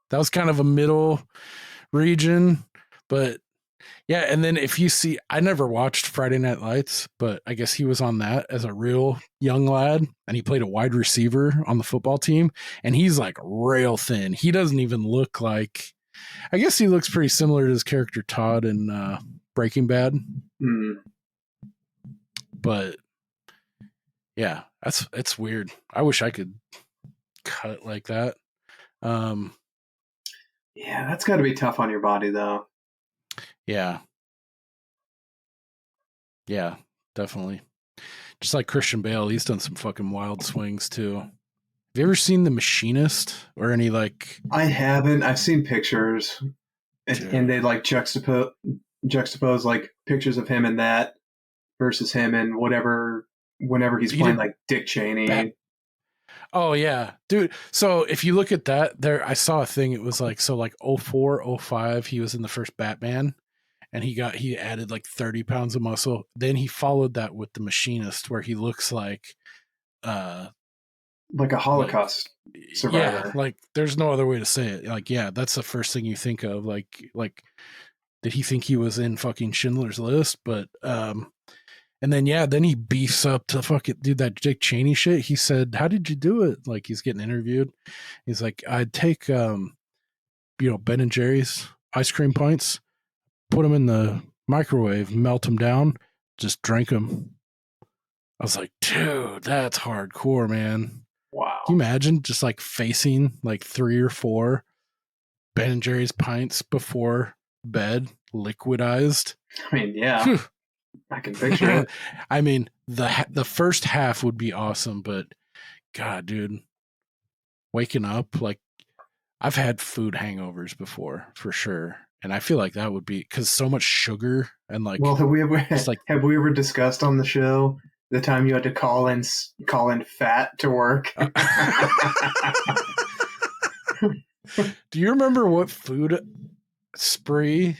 That was kind of a middle region, but Yeah, and then if you see, I never watched Friday Night Lights, but I guess he was on that as a real young lad, and he played a wide receiver on the football team, and he's like rail thin. He doesn't even look like, I guess he looks pretty similar to his character Todd in Breaking Bad. But yeah, it's weird. I wish I could cut like that. Yeah, that's got to be tough on your body, though. Yeah, definitely. Just like Christian Bale, he's done some fucking wild swings too. Have you ever seen The Machinist or any like? I haven't. I've seen pictures, and they like juxtapose like pictures of him in that versus him and whenever he's playing like Dick Cheney. Oh yeah, dude. So if you look at that, there I saw a thing. It was like 04, 05, he was in the first Batman, and he added like 30 pounds of muscle. Then he followed that with The Machinist, where he looks like a Holocaust survivor. Yeah, like there's no other way to say it. Like, yeah, that's the first thing you think of. Like did he think he was in fucking Schindler's List? But and then then he beefs up to fucking do that Dick Cheney shit. He said, "How did you do it?" Like he's getting interviewed. He's like, "I'd take Ben and Jerry's ice cream pints, put them in the microwave, melt them down, just drink them." I was like, "Dude, that's hardcore, man." Wow. Can you imagine just like facing like 3 or 4 Ben and Jerry's pints before bed, liquidized? I mean, yeah. Whew. I can picture it. I mean, the first half would be awesome, but God, dude, waking up, like I've had food hangovers before for sure, and I feel like that would be because so much sugar and like. Well, have we ever discussed on the show the time you had to call in fat to work? Do you remember what food spree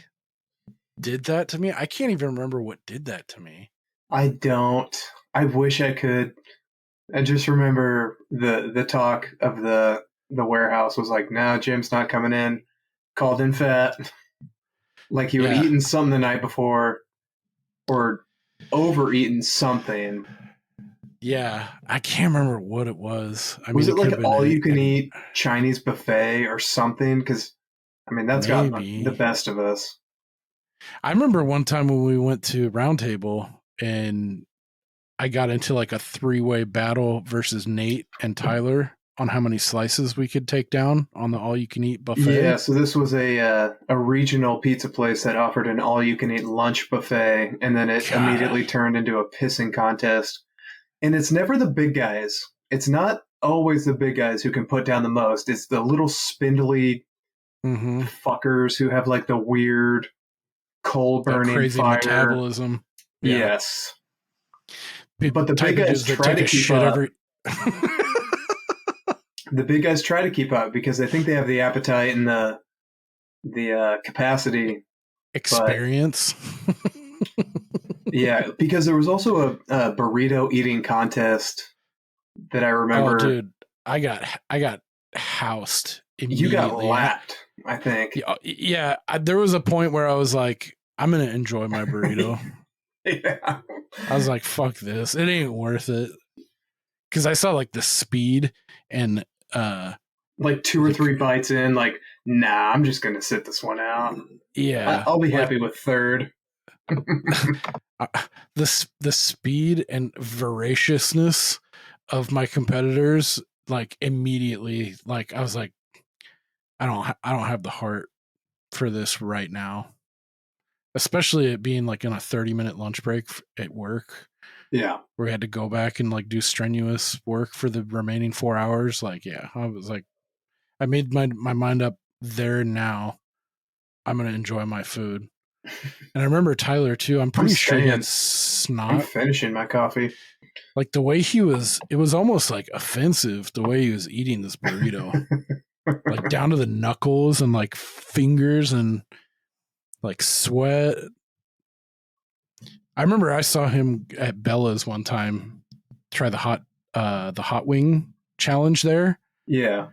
did that to me? I can't even remember what did that to me. I don't. I wish I could. I just remember the talk of the warehouse was like, "No, Jim's not coming in." Called in fat. Like he had eaten something the night before or overeaten something. Yeah, I can't remember what it was. Was it like all you can eat Chinese buffet or something? Because I mean, that's got the best of us. I remember one time when we went to Round Table and I got into like a 3-way battle versus Nate and Tyler on how many slices we could take down on the all-you-can-eat buffet. Yeah, so this was a regional pizza place that offered an all-you-can-eat lunch buffet, and then it immediately turned into a pissing contest. And it's never the big guys. It's not always the big guys who can put down the most. It's the little spindly fuckers who have like the weird coal-burning crazy fire. Metabolism. Yeah. Yes. But the big guys try to keep up. The big guys try to keep up because they think they have the appetite and the capacity. Experience. Yeah, because there was also a burrito eating contest that I remember. Oh, dude, I got housed immediately. You got lapped, I think. Yeah, there was a point where I was like, I'm going to enjoy my burrito. Yeah. I was like, fuck this. It ain't worth it. Because I saw like the speed and like 2 or 3 bites in, like, nah, I'm just going to sit this one out. Yeah. I'll be happy with third. The speed and voraciousness of my competitors, like immediately, like I was like, I don't have the heart for this right now, especially it being like in a 30-minute lunch break at work. Yeah, where we had to go back and like do strenuous work for the remaining 4 hours. Like, yeah, I was like, I made my mind up there and now. I'm gonna enjoy my food. And I remember Tyler too. I'm pretty sure he had snot. I'm finishing my coffee. Like the way it was almost like offensive the way he was eating this burrito. Like down to the knuckles and like fingers and like sweat. I remember I saw him at Bella's one time try the hot wing challenge there. Yeah.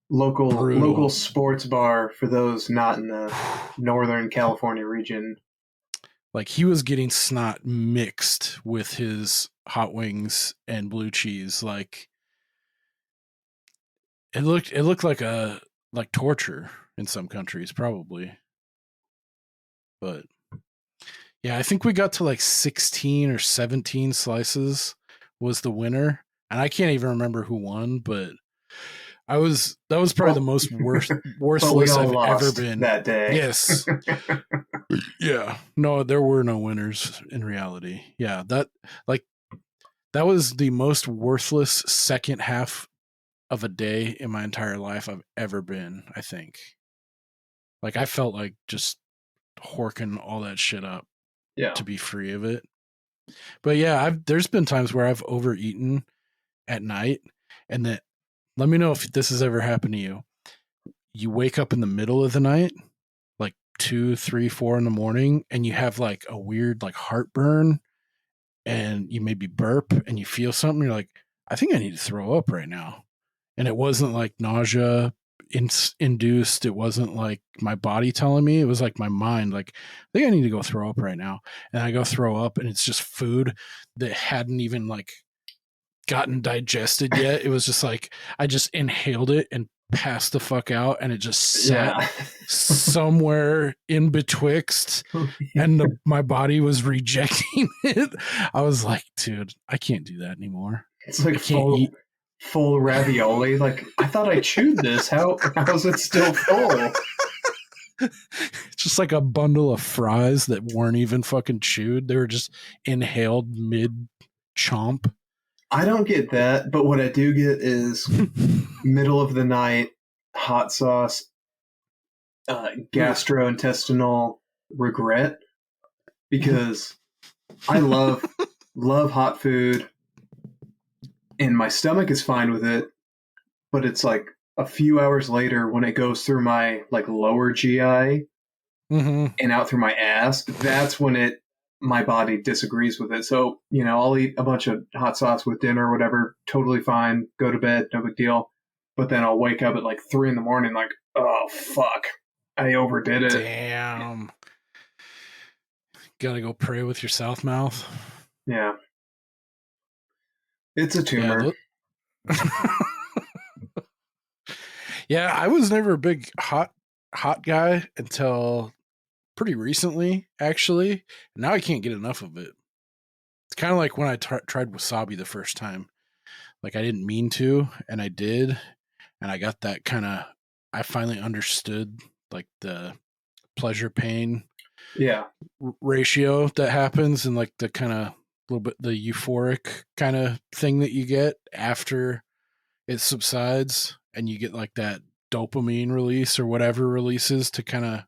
Local sports bar for those not in the Northern California region. Like he was getting snot mixed with his hot wings and blue cheese. Like it looked like torture in some countries, probably. But yeah, I think we got to like 16 or 17 slices was the winner. And I can't even remember who won, but that was probably the most worthless I've ever been that day. Yes. Yeah. No, there were no winners in reality. Yeah, that was the most worthless second half of a day in my entire life I've ever been, I think. Like I felt like just horking all that shit up to be free of it. But yeah, there's been times where I've overeaten at night, and that, let me know if this has ever happened to you. You wake up in the middle of the night, like 2, 3, 4 in the morning, and you have like a weird like heartburn, and you maybe burp, and you feel something. You're like, I think I need to throw up right now. And it wasn't like nausea induced. It wasn't like my body telling me. It was like my mind, like, I think I need to go throw up right now. And I go throw up, and it's just food that hadn't even like gotten digested yet. It was just like I just inhaled it and passed the fuck out, and it just sat somewhere in betwixt, and my body was rejecting it. I was like, dude, I can't do that anymore. It's like full ravioli. Like, I thought I chewed this. How is it still full? It's just like a bundle of fries that weren't even fucking chewed. They were just inhaled mid chomp. I don't get that, but what I do get is middle of the night hot sauce, gastrointestinal regret, because I love hot food, and my stomach is fine with it, but it's like a few hours later when it goes through my like lower GI and out through my ass, that's when my body disagrees with it. So, I'll eat a bunch of hot sauce with dinner or whatever, totally fine, go to bed, no big deal. But then I'll wake up at like 3 a.m, like, oh, fuck, I overdid it. Damn. Gotta go pray with your south mouth. Yeah. It's a tumor. Yeah, I was never a big hot guy until pretty recently, actually. Now I can't get enough of it. It's kind of like when I tried wasabi the first time. Like I didn't mean to, and I did, and I got that kind of. I finally understood like the pleasure pain ratio that happens, and like the kind of little bit the euphoric kind of thing that you get after it subsides, and you get like that dopamine release or whatever releases to kind of.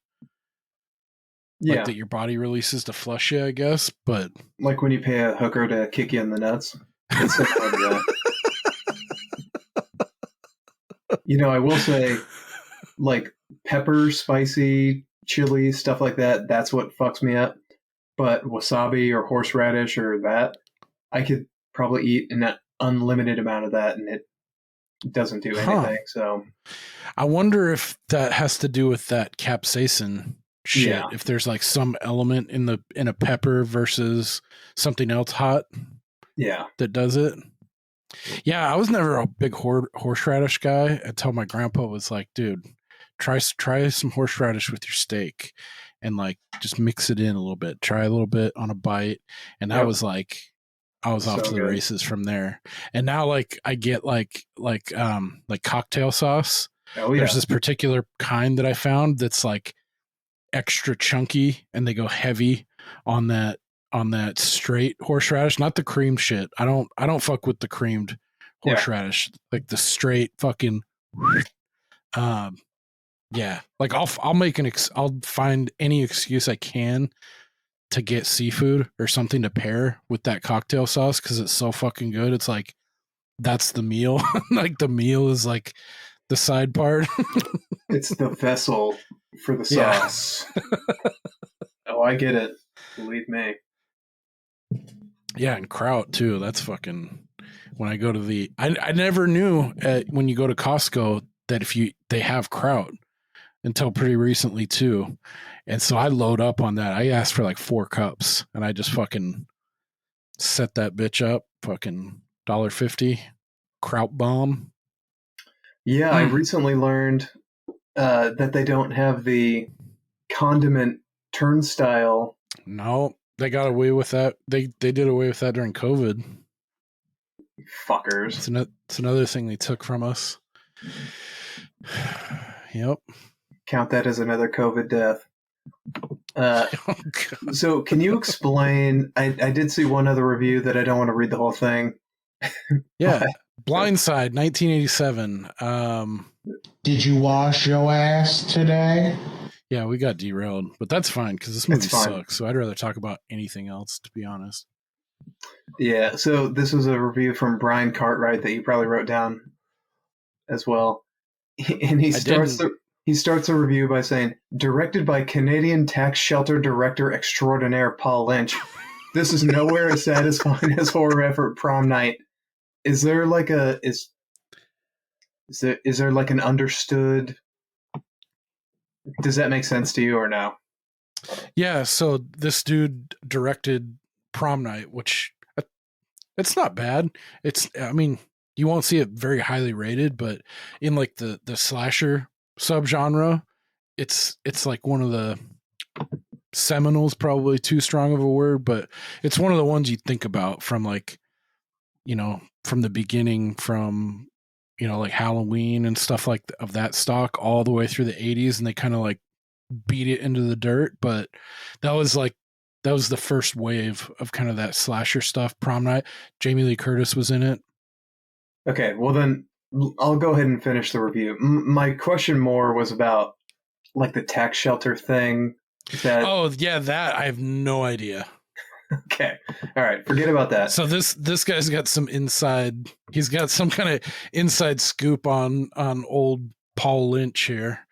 Like that your body releases to flush you, I guess. But like when you pay a hooker to kick you in the nuts. It's similar to that. I will say, like pepper, spicy, chili, stuff like that, that's what fucks me up. But wasabi or horseradish or that, I could probably eat an unlimited amount of that, and it doesn't do anything. So I wonder if that has to do with that capsaicin shit. If there's like some element in a pepper versus something else hot that does it. I was never a big horseradish guy until my grandpa was like, dude, try some horseradish with your steak and like just mix it in a little bit, try a little bit on a bite, and that was like I was off to the races from there. And now like I get like cocktail sauce. There's this particular kind that I found that's like extra chunky, and they go heavy on that straight horseradish, not the creamed shit. I don't fuck with the creamed horseradish, like the straight fucking like I'll make I'll find any excuse I can to get seafood or something to pair with that cocktail sauce because it's so fucking good. It's like that's the meal. Like the meal is like the side part. It's the vessel for the sauce. Oh, I get it. Believe me. Yeah, and kraut too. That's fucking. When I go to I never knew when you go to Costco that they have kraut. until pretty recently too. And so I load up on that. I asked for like 4 cups and I just fucking set that bitch up. Fucking $1.50 kraut bomb. Yeah, I recently learned that they don't have the condiment turnstile. No, they got away with that. They did away with that during COVID. Fuckers. It's another thing they took from us. Yep. Count that as another COVID death. So can you explain, I did see one other review that I don't want to read the whole thing. Yeah. Blindside, 1987. Did you wash your ass today? Yeah, we got derailed, but that's fine because this movie sucks. So I'd rather talk about anything else, to be honest. Yeah, so this was a review from Brian Cartwright that you probably wrote down as well. And he starts the review by saying, directed by Canadian tax shelter director extraordinaire Paul Lynch, this is nowhere as satisfying as horror effort Prom Night. Is there like is there like an understood? Does that make sense to you or no? Yeah, so this dude directed Prom Night, which it's not bad. I mean, you won't see it very highly rated, but in like the slasher subgenre, it's like one of the seminals, probably too strong of a word, but it's one of the ones you think about from like, you know, from the beginning, from, you know, like Halloween and stuff like of that stock all the way through the 80s, and they kind of like beat it into the dirt. But that was the first wave of kind of that slasher stuff. Prom Night, Jamie Lee Curtis was in it. Okay, well then I'll go ahead and finish the review. My question more was about like the tax shelter thing. That I have no idea. Okay, all right, forget about that. So this guy's got some inside. He's got some kind of inside scoop on old Paul Lynch here.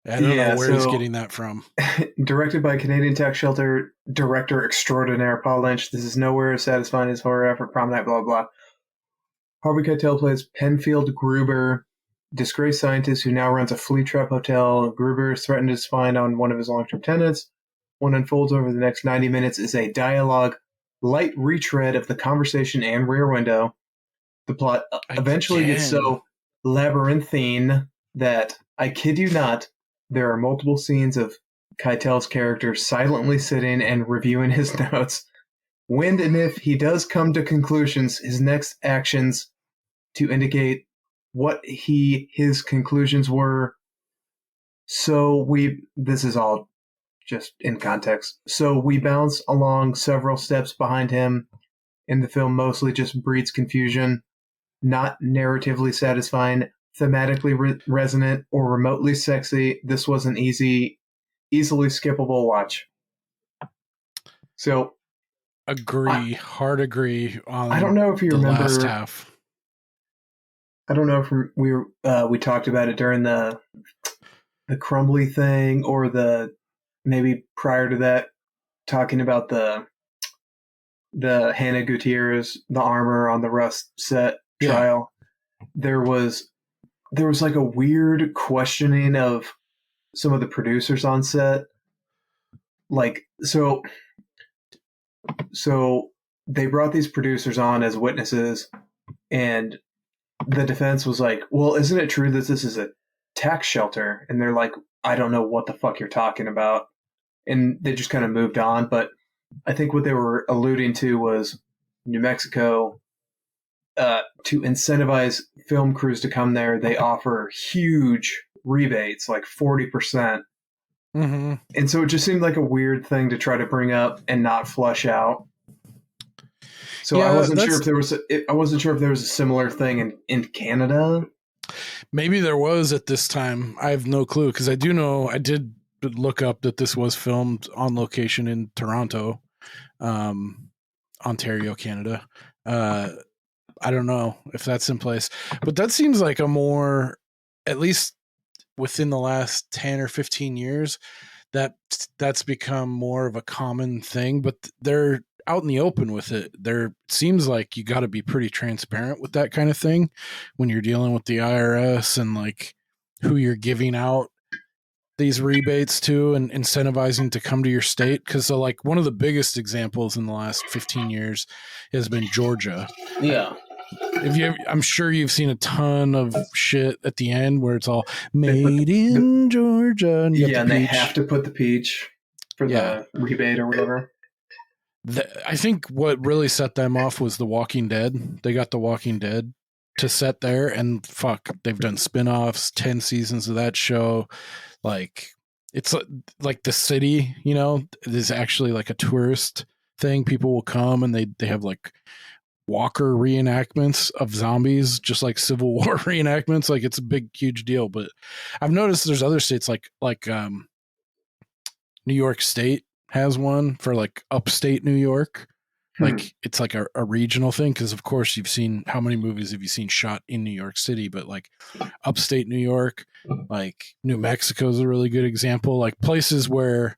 I don't know where he's getting that from. Directed by Canadian tax shelter director extraordinaire Paul Lynch, this is nowhere as satisfying as horror effort Prom Night, blah, blah. Harvey Keitel plays Penfield Gruber, disgraced scientist who now runs a flea trap hotel. Gruber is threatened to spy on one of his long-term tenants. What unfolds over the next 90 minutes is a dialogue, light retread of the conversation and Rear Window. The plot eventually gets so labyrinthine that, I kid you not, there are multiple scenes of Keitel's character silently sitting and reviewing his notes. When and if he does come to conclusions, his next actions to indicate what his conclusions were. So this is all just in context. So we bounce along several steps behind him, and the film mostly just breeds confusion, not narratively satisfying, thematically resonant, or remotely sexy. This was an easily skippable watch. So hard agree on. I don't know if you remember last half. I don't know if we talked about it during the Crumbly thing, or the maybe prior to that, talking about the Hannah Gutierrez, the armor on the Rust set trial. There was like a weird questioning of some of the producers on set. Like, so they brought these producers on as witnesses, and the defense was like, well, isn't it true that this is a tax shelter? And they're like, I don't know what the fuck you're talking about. And they just kind of moved on. But I think what they were alluding to was New Mexico, to incentivize film crews to come there, they offer huge rebates, like 40%. Mm-hmm. And so it just seemed like a weird thing to try to bring up and not flush out. So I wasn't sure if there was a similar thing in Canada. Maybe there was at this time. I have no clue, because I do know I did look up that this was filmed on location in Toronto, Ontario, Canada. I don't know if that's in place, but that seems like a more, at least within the last 10 or 15 years, that's become more of a common thing. But they're out in the open with it. There seems like you got to be pretty transparent with that kind of thing when you're dealing with the IRS and like who you're giving out these rebates too, and incentivizing to come to your state. Because like one of the biggest examples in the last 15 years has been Georgia. Yeah. I'm sure you've seen a ton of shit at the end where it's all made in Georgia. And and they have to put the peach for the rebate or whatever. I think what really set them off was The Walking Dead. They got The Walking Dead to set there, and fuck, they've done spin-offs, 10 seasons of that show. Like, it's like the city, you know, is actually like a tourist thing. People will come and they have like Walker reenactments of zombies, just like Civil War reenactments. Like, it's a big, huge deal. But I've noticed there's other states like New York State has one for like upstate New York. Like it's like a regional thing. Cause of course you've seen, how many movies have you seen shot in New York City, but like upstate New York, like New Mexico is a really good example. Like places where,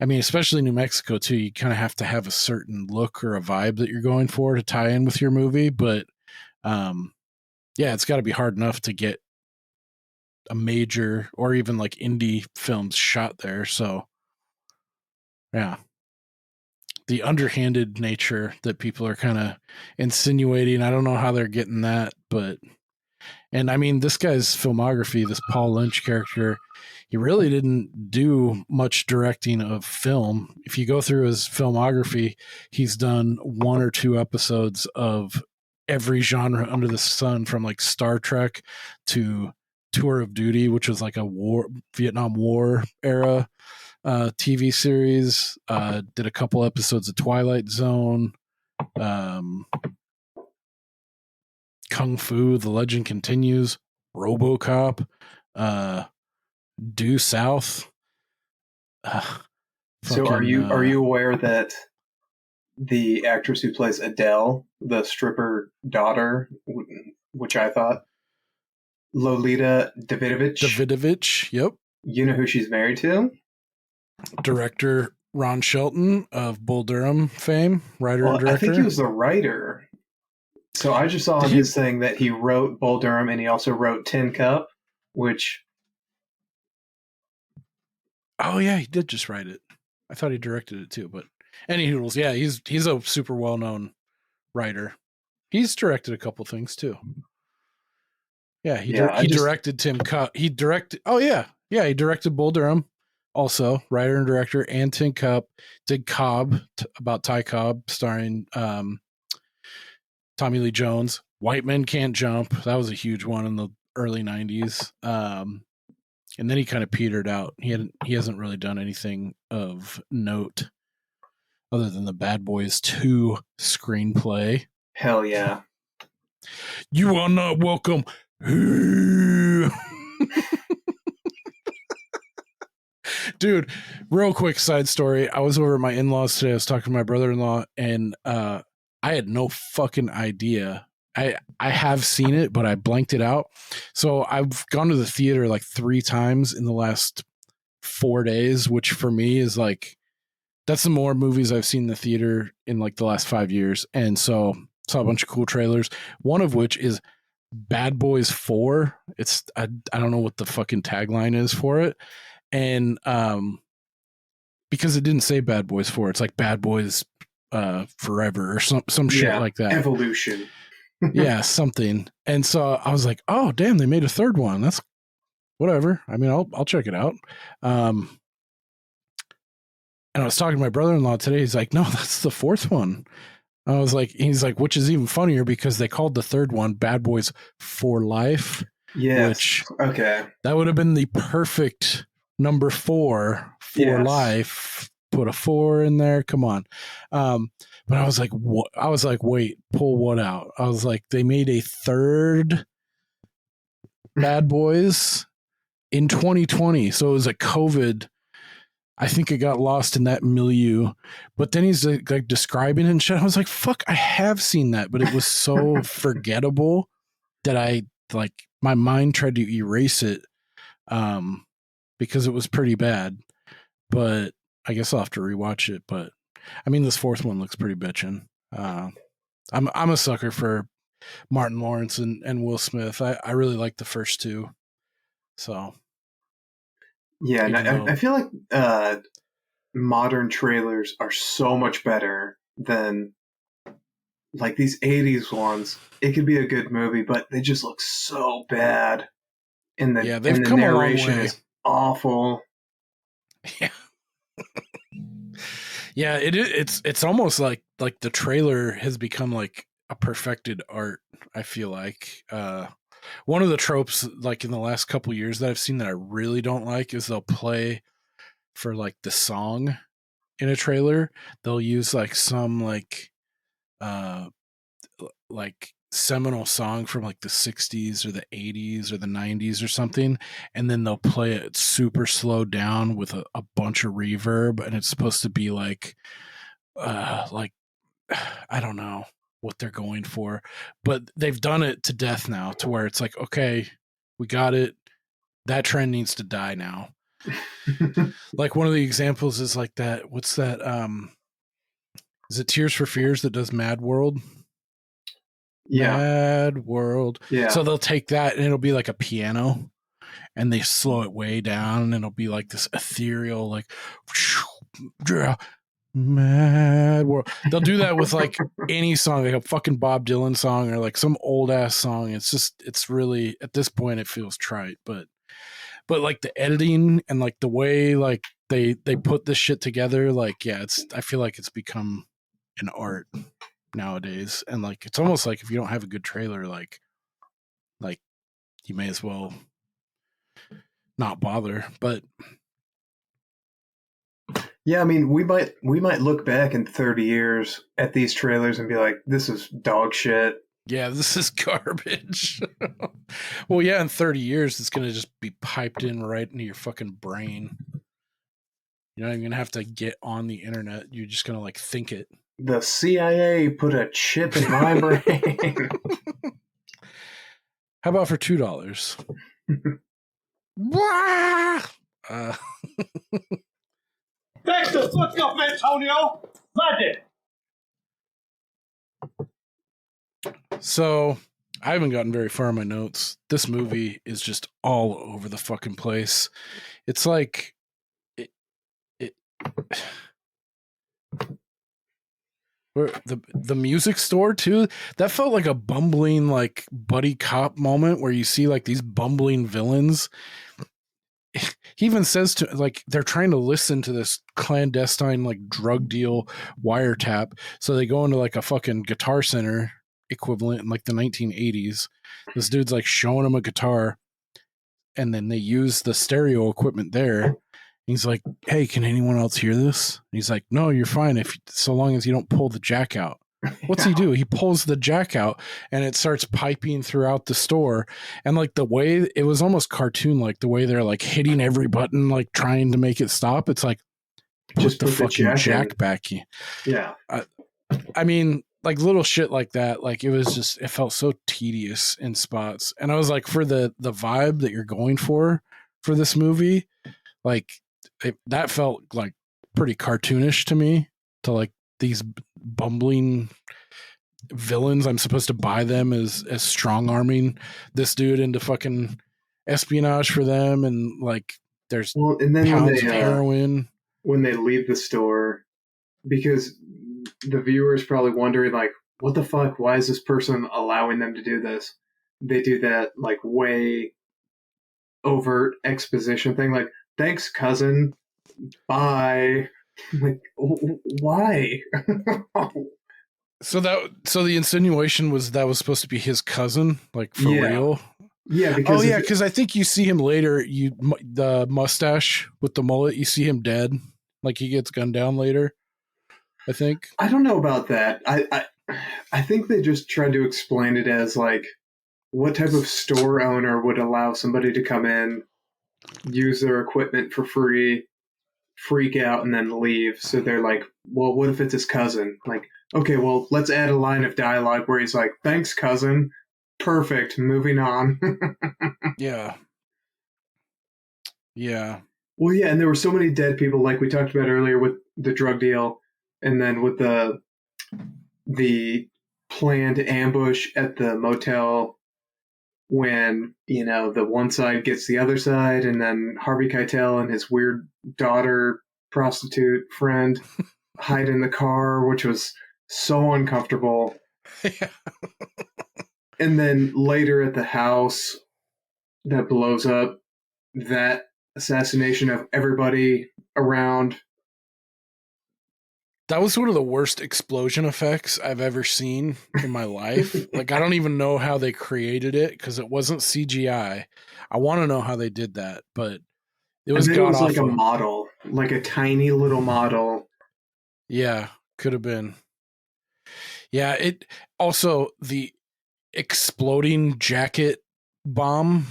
I mean, especially New Mexico too, you kind of have to have a certain look or a vibe that you're going for to tie in with your movie. But yeah, it's got to be hard enough to get a major or even like indie films shot there. So yeah, the underhanded nature that people are kind of insinuating, I don't know how they're getting that, but, and I mean, this guy's filmography, this Paul Lynch character, he really didn't do much directing of film. If you go through his filmography, he's done 1 or 2 episodes of every genre under the sun, from like Star Trek to Tour of Duty, which was like a Vietnam War era TV series. Did a couple episodes of Twilight Zone, Kung Fu, The Legend Continues, RoboCop, Due South. So are you aware that the actress who plays Adele, the stripper daughter, which I thought, Lolita Davidovich, yep. You know who she's married to? Director Ron Shelton of Bull Durham fame, writer and director. I think he was the writer. So I just saw on his thing that he wrote Bull Durham, and he also wrote Tin Cup, which... Oh yeah, he did just write it. I thought he directed it too, but anywho, yeah, he's a super well-known writer. He's directed a couple things too. Yeah, he directed Tin Cup. He directed he directed Bull Durham, also writer and director, and Tin Cup. Did Cobb, about Ty Cobb, starring Tommy Lee Jones. White Men Can't Jump. That was a huge one in the early 90s. And then he kind of petered out. He hasn't really done anything of note other than the Bad Boys 2 screenplay. Hell yeah. You are not welcome. Dude, real quick side story. I was over at my in-laws today. I was talking to my brother-in-law, and I had no fucking idea. I have seen it, but I blanked it out. So I've gone to the theater like 3 times in the last 4 days, which for me is like, that's the more movies I've seen in the theater in like the last 5 years. And so saw a bunch of cool trailers, one of which is Bad Boys 4. It's I don't know what the fucking tagline is for it. And because it didn't say Bad Boys 4, it's like Bad Boys Forever or some shit like that. Evolution. Yeah, something. And so I was like, oh damn, they made a 3rd one. That's whatever. I mean, I'll check it out. And I was talking to my brother-in-law today. He's like, no, that's the 4th one. I was like, he's like, which is even funnier because they called the 3rd one Bad Boys for Life. Yes. Which, okay. That would have been the perfect number 4 for life. Put a 4 in there. Come on. But I was like, what? I was like, wait, pull what out? I was like, they made a 3rd Bad Boys in 2020. So it was a COVID. I think it got lost in that milieu, but then he's like describing it and shit. I was like, fuck, I have seen that, but it was so forgettable that I like my mind tried to erase it because it was pretty bad, but I guess I'll have to rewatch it. But I mean, this 4th one looks pretty bitchin'. I'm a sucker for Martin Lawrence and Will Smith. I really like the first 2. So Yeah, and I feel like modern trailers are so much better than like these 80s ones. It could be a good movie, but they just look so bad. And the they've come narration a long way. is awful. Yeah. Yeah, it's almost like the trailer has become like a perfected art, I feel like. One of the tropes like in the last couple years that I've seen that I really don't like is they'll play for like the song in a trailer. They'll use like some like seminal song from like the 60s or the 80s or the 90s or something, and then they'll play it super slowed down with a bunch of reverb, and it's supposed to be like I don't know what they're going for, but they've done it to death now to where it's like, okay, we got it, that trend needs to die now. Like one of the examples is like that, what's that, is it Tears for Fears that does Mad World? Yeah. Mad World. Yeah. So they'll take that and it'll be like a piano and they slow it way down and it'll be like this ethereal, like, Mad World. They'll do that with like any song, like a fucking Bob Dylan song or like some old ass song. It's really, at this point, it feels trite, but like the editing and like the way like they put this shit together, like, yeah, I feel like it's become an art nowadays, and like it's almost like if you don't have a good trailer, like you may as well not bother. But yeah, I mean, we might look back in 30 years at these trailers and be like, this is dog shit. Yeah, this is garbage. Well, yeah, in 30 years it's gonna just be piped in right into your fucking brain. You're not even gonna have to get on the internet, you're just gonna like think it. The CIA put a chip in my brain. How about for $2? Thanks the fuck up, Antonio! Magic! So, I haven't gotten very far in my notes. This movie is just all over the fucking place. It's like the music store too, that felt like a bumbling like buddy cop moment where you see like these bumbling villains. He even says to like they're trying to listen to this clandestine like drug deal wiretap, so they go into like a fucking Guitar Center equivalent in like the 1980s. This dude's like showing them a guitar, and then they use the stereo equipment there. He's like, hey, can anyone else hear this? And he's like, no, you're fine so long as you don't pull the jack out. What's he do? He pulls the jack out and it starts piping throughout the store. And like the way it was almost cartoon, like the way they're like hitting every button, like trying to make it stop. It's like, just put the fucking jack back. Yeah. I mean, like little shit like that. Like it felt so tedious in spots. And I was like, for the vibe that you're going for this movie, like, that felt like pretty cartoonish to me, to like these bumbling villains. I'm supposed to buy them as strong arming this dude into fucking espionage for them, and like there's and then pounds of heroin when they leave the store, because the viewer is probably wondering like, what the fuck? Why is this person allowing them to do this? They do that like way overt exposition thing, like, thanks, cousin. Bye. Like, why? So the insinuation was that was supposed to be his cousin, like for real. Yeah, because because I think you see him later. The mustache with the mullet, you see him dead. Like he gets gunned down later. I think. I don't know about that. I think they just tried to explain it as like, what type of store owner would allow somebody to come in, use their equipment for free, freak out, and then leave? So they're like, well, what if it's his cousin? Like, okay, well, let's add a line of dialogue where he's like, thanks, cousin. Perfect. Moving on. Yeah. Yeah. Well, yeah, and there were so many dead people, like we talked about earlier with the drug deal, and then with the planned ambush at the motel when, the one side gets the other side, and then Harvey Keitel and his weird daughter prostitute friend hide in the car, which was so uncomfortable. Yeah. And then later at the house that blows up, that assassination of everybody around. That was one of the worst explosion effects I've ever seen in my life. Like, I don't even know how they created it because it wasn't CGI. I want to know how they did that, but it was god awful. Like a model, like a tiny little model. Yeah, could have been. Yeah, it also the exploding jacket bomb.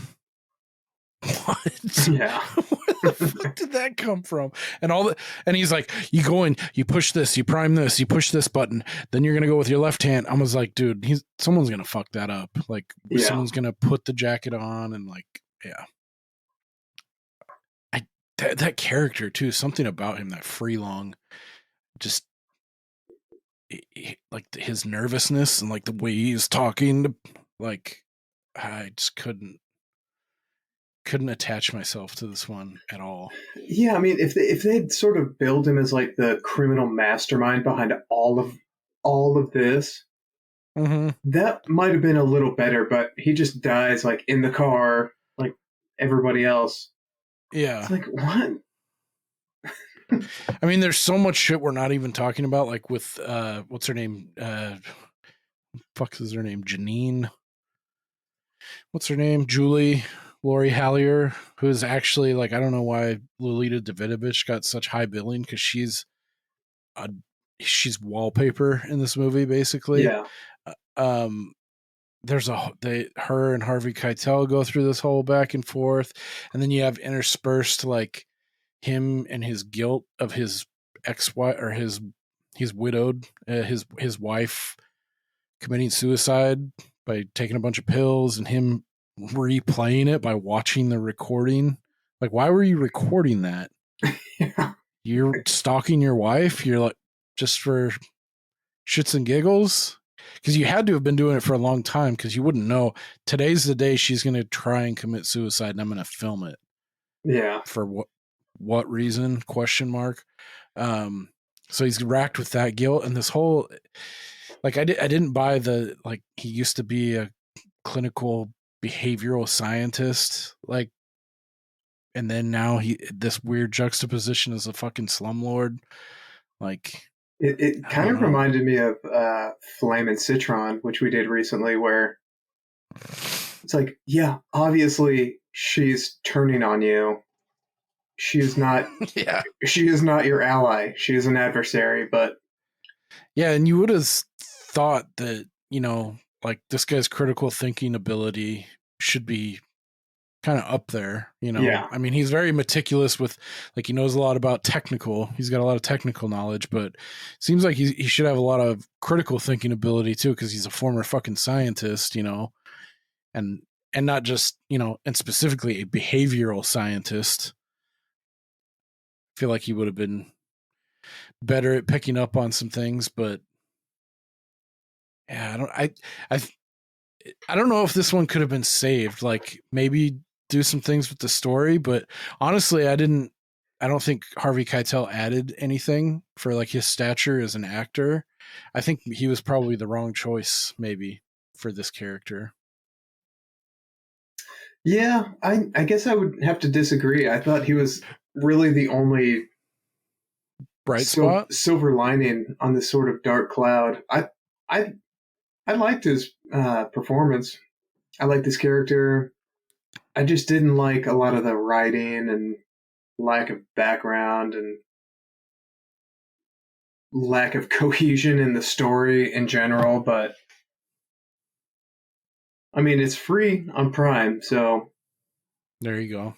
What? Yeah. Where the fuck did that come from? And he's like, you go in, you push this, you prime this, you push this button, then you're gonna go with your left hand. I was like, dude, someone's gonna fuck that up. Like, someone's gonna put the jacket on and like, yeah. That character too, something about him, that Freelong, just like his nervousness and like the way he's talking, like I just couldn't attach myself to this one at all. Yeah, I mean, if they'd sort of build him as like the criminal mastermind behind all of this, that might have been a little better. But he just dies like in the car, like everybody else. Yeah, it's like what? I mean, there's so much shit we're not even talking about, like with what's her name? Fuck is her name? Janine. What's her name? Julie. Lori Hallier, who is actually like, I don't know why Lolita Davidovich got such high billing because she's wallpaper in this movie, basically. Yeah. Her and Harvey Keitel go through this whole back and forth, and then you have interspersed like him and his guilt of his ex-wife, or he's widowed, his wife committing suicide by taking a bunch of pills, and him replaying it by watching the recording. Like, why were you recording that? Yeah. You're stalking your wife? You're like, just for shits and giggles? Because you had to have been doing it for a long time, because you wouldn't know today's the day she's going to try and commit suicide and I'm going to film it. Yeah. For what reason? Question mark. So he's racked with that guilt, and this whole, like, I didn't buy the, like, he used to be a clinical behavioral scientist, like, and then now this weird juxtaposition as a fucking slumlord. Like, it kind of reminded me of Flame and Citron, which we did recently, where it's like, yeah, obviously she's turning on you. She is not. Yeah, she is not your ally. She is an adversary. But yeah, and you would have thought that, like, this guy's critical thinking ability should be kind of up there, Yeah. I mean, he's very meticulous with, like, he knows a lot about he's got a lot of technical knowledge, but it seems like he should have a lot of critical thinking ability too, because he's a former fucking scientist, and not just, and specifically a behavioral scientist. I feel like he would have been better at picking up on some things, but yeah, I don't know if this one could have been saved. Like, maybe do some things with the story, but honestly, I don't think Harvey Keitel added anything for like his stature as an actor. I think he was probably the wrong choice, maybe, for this character. Yeah, I guess I would have to disagree. I thought he was really the only bright spot, silver lining on this sort of dark cloud. I liked his performance. I liked his character. I just didn't like a lot of the writing and lack of background and lack of cohesion in the story in general. But I mean, it's free on Prime, so there you go.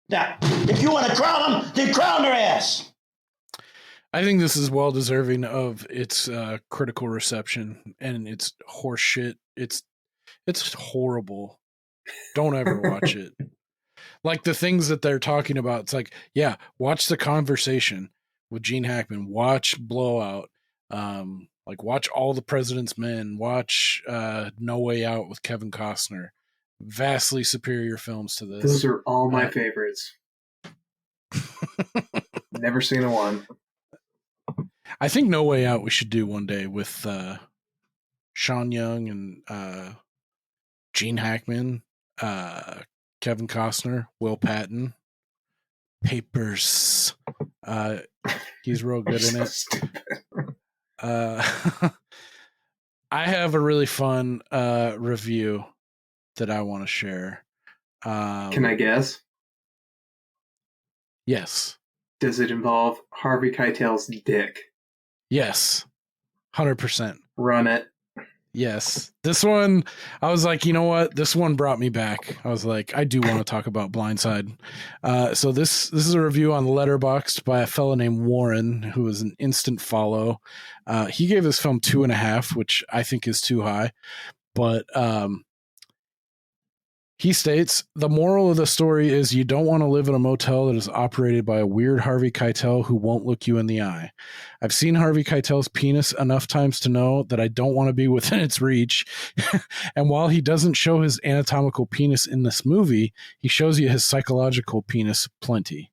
Now, if you want to crown them, then crown their ass. I think this is well deserving of its critical reception, and it's horseshit. It's horrible. Don't ever watch it. Like, the things that they're talking about, it's like, yeah, watch The Conversation with Gene Hackman. Watch Blowout. Like, watch All the President's Men. Watch No Way Out with Kevin Costner. Vastly superior films to this. Those are all my favorites. Never seen a one. I think No Way Out we should do one day with Sean Young and Gene Hackman, Kevin Costner, Will Patton, Papers. He's real good in it. I have a really fun review that I want to share. Can I guess? Yes. Does it involve Harvey Keitel's dick? Yes. 100%. Run it. Yes. This one, I was like, you know what? This one brought me back. I was like, I do want to talk about Blindside. So this is a review on Letterboxd by a fellow named Warren, who is an instant follow. He gave this film 2.5, which I think is too high. But he states, the moral of the story is you don't want to live in a motel that is operated by a weird Harvey Keitel who won't look you in the eye. I've seen Harvey Keitel's penis enough times to know that I don't want to be within its reach. And while he doesn't show his anatomical penis in this movie, he shows you his psychological penis plenty.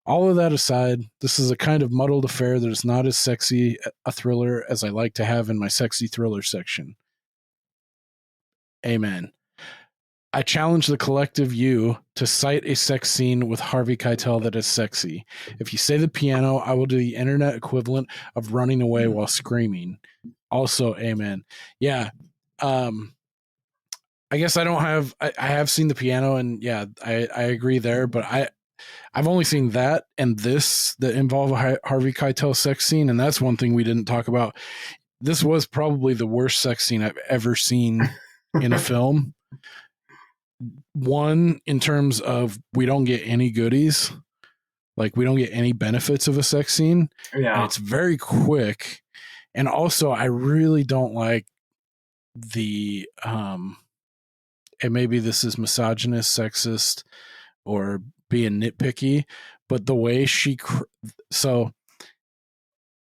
All of that aside, this is a kind of muddled affair that is not as sexy a thriller as I like to have in my sexy thriller section. Amen. I challenge the collective you to cite a sex scene with Harvey Keitel that is sexy. If you say the piano, I will do the internet equivalent of running away while screaming. Also, amen. Yeah. I guess I don't have, I have seen the piano, and yeah, I agree there, but I've only seen that and this that involve a Harvey Keitel sex scene. And that's one thing we didn't talk about. This was probably the worst sex scene I've ever seen in a film. One, in terms of we don't get any goodies, like we don't get any benefits of a sex scene. Yeah. And it's very quick. And also I really don't like the, and maybe this is misogynist, sexist, or being nitpicky, but the way so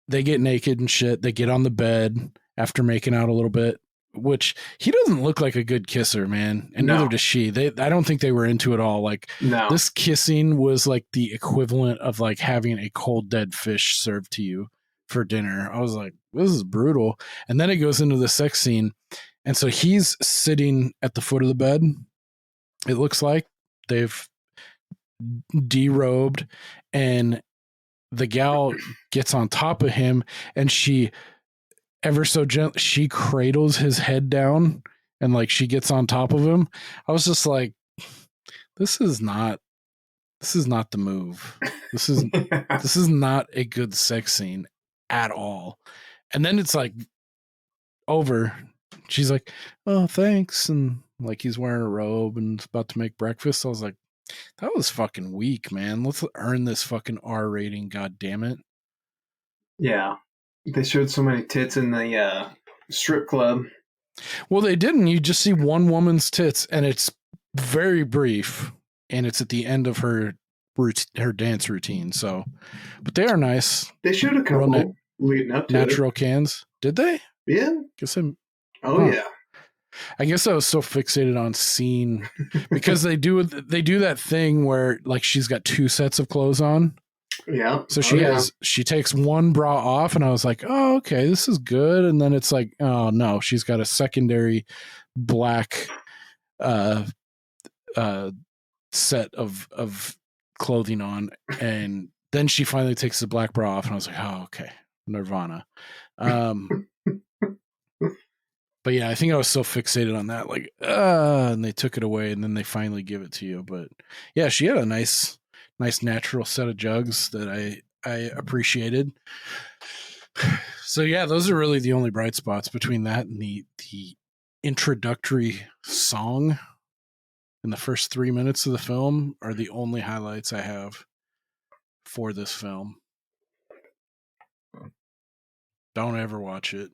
they get naked and shit. They get on the bed after making out a little bit, which he doesn't look like a good kisser, man. And neither does she. I don't think they were into it all. Like, this kissing was like the equivalent of like having a cold dead fish served to you for dinner. I was like, this is brutal. And then it goes into the sex scene. And so he's sitting at the foot of the bed. It looks like they've derobed, and the gal gets on top of him, and she ever so gently, she cradles his head down, and like she gets on top of him. I was just like, this is not the move. This is not a good sex scene at all. And then it's like over. She's like, oh, thanks. And like he's wearing a robe and about to make breakfast. I was like, that was fucking weak, man. Let's earn this fucking R rating, god damn it. Yeah. They showed so many tits in the strip club. Well, they didn't. You just see one woman's tits, and it's very brief, and it's at the end of her dance routine. So, but they are nice. They showed a couple leading up to natural cans. Did they? Yeah. Yeah. I guess I was so fixated on seeing, because they do that thing where like she's got two sets of clothes on. Yeah. So she takes one bra off, and I was like, oh, okay, this is good. And then it's like, oh no, she's got a secondary black set of clothing on. And then she finally takes the black bra off, and I was like, oh, okay, Nirvana. But yeah, I think I was so fixated on that, like, and they took it away, and then they finally give it to you. But yeah, she had a nice natural set of jugs that I appreciated. So yeah, those are really the only bright spots between that and the introductory song in the first 3 minutes of the film are the only highlights I have for this film. Don't ever watch it.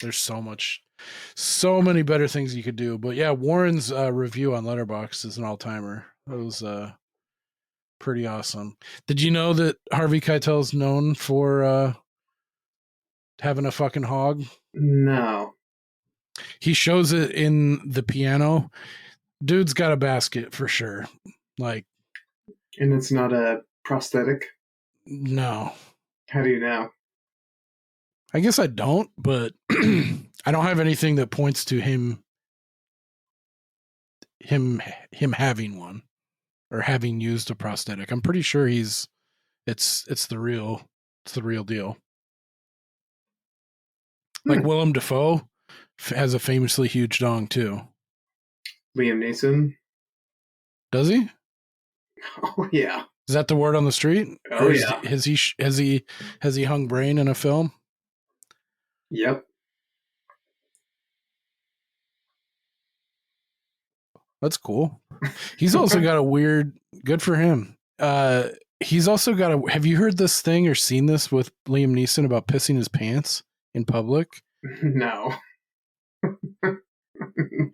There's so many better things you could do. But yeah, Warren's review on Letterboxd is an all-timer. That was pretty awesome. Did you know that Harvey Keitel is known for having a fucking hog? No. He shows it in the piano. Dude's got a basket for sure. Like, and it's not a prosthetic? No. How do you know? I guess I don't, but I don't have anything that points to him having one or having used a prosthetic. I'm pretty sure it's the real deal. Like Willem Dafoe has a famously huge dong too. Liam Neeson? Does he? Oh yeah. Is that the word on the street? Oh yeah. Has he hung brain in a film? Yep. That's cool. He's also got a weird, good for him. He's also got a, have you heard this thing or seen this with Liam Neeson about pissing his pants in public? No.